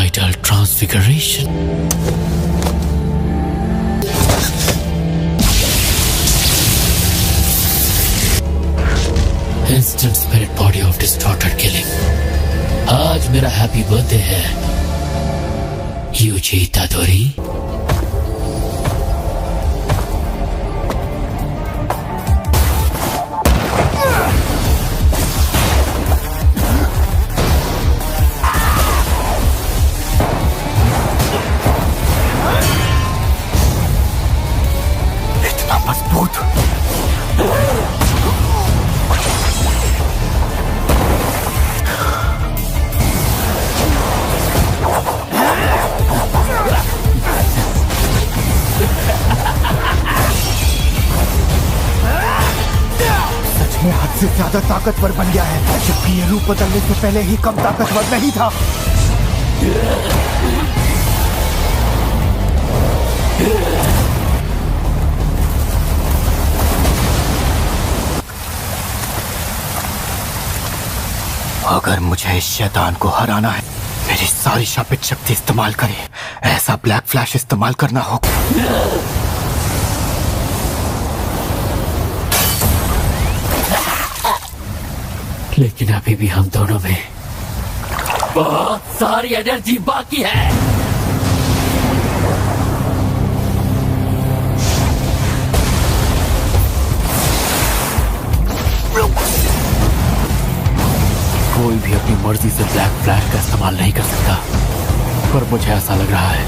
Idol transfiguration. Instant spirit body of distorted killing. आज मेरा हैप्पी बर्थडे है यूजी तादोरी। से ज्यादा ताकतवर बन गया है, जबकि ये रूप बदलने से पहले ही कम ताकतवर नहीं था। अगर मुझे इस शैतान को हराना है, मेरी सारी शापित शक्ति इस्तेमाल करे। ऐसा ब्लैक फ्लैश इस्तेमाल करना होगा। लेकिन अभी भी हम दोनों में बहुत सारी एनर्जी बाकी है। कोई भी अपनी मर्जी से ब्लैक फ्लैश का इस्तेमाल नहीं कर सकता, पर मुझे ऐसा लग रहा है।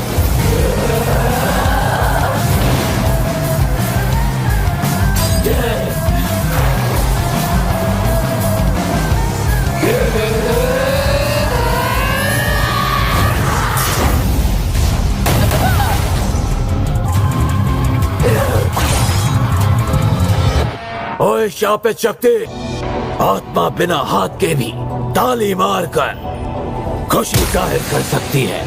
ओए शापित शक्ति, आत्मा बिना हाथ के भी ताली मारकर खुशी जाहिर कर सकती है।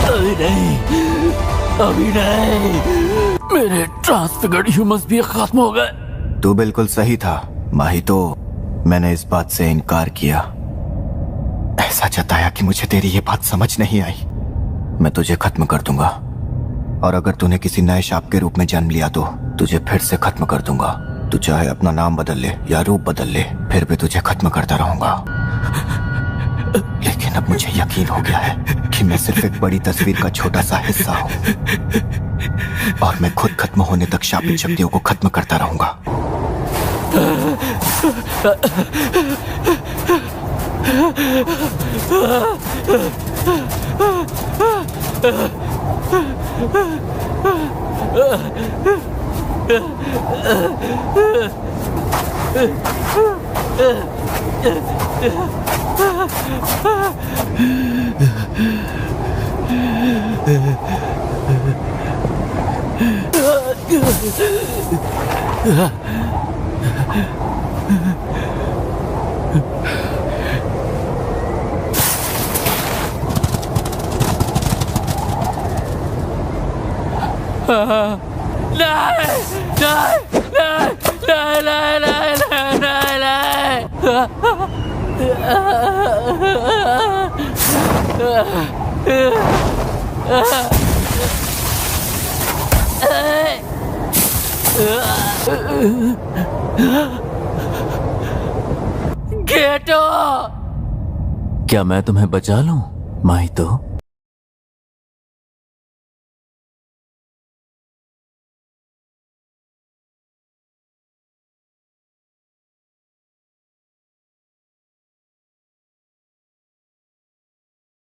अभी नहीं, अभी नहीं। मेरे ट्रांसफिगर्ड ह्यूमंस भी खत्म हो गए। तू बिल्कुल सही था माहितो। मैंने इस बात से इनकार किया, ऐसा जताया कि मुझे तेरी ये बात समझ नहीं आई। मैं तुझे खत्म कर दूंगा, और अगर तूने किसी नए शाप के रूप में जन्म लिया तो तुझे फिर से खत्म कर दूंगा। तू चाहे अपना नाम बदल ले या रूप बदल ले, फिर भी तुझे खत्म करता रहूंगा। लेकिन अब मुझे यकीन हो गया है कि मैं सिर्फ एक बड़ी तस्वीर का छोटा सा हिस्सा हूं, और मैं खुद खत्म होने तक शापित शक्तियों को खत्म करता रहूंगा। गेटो, क्या मैं तुम्हें बचा लूं माहितो?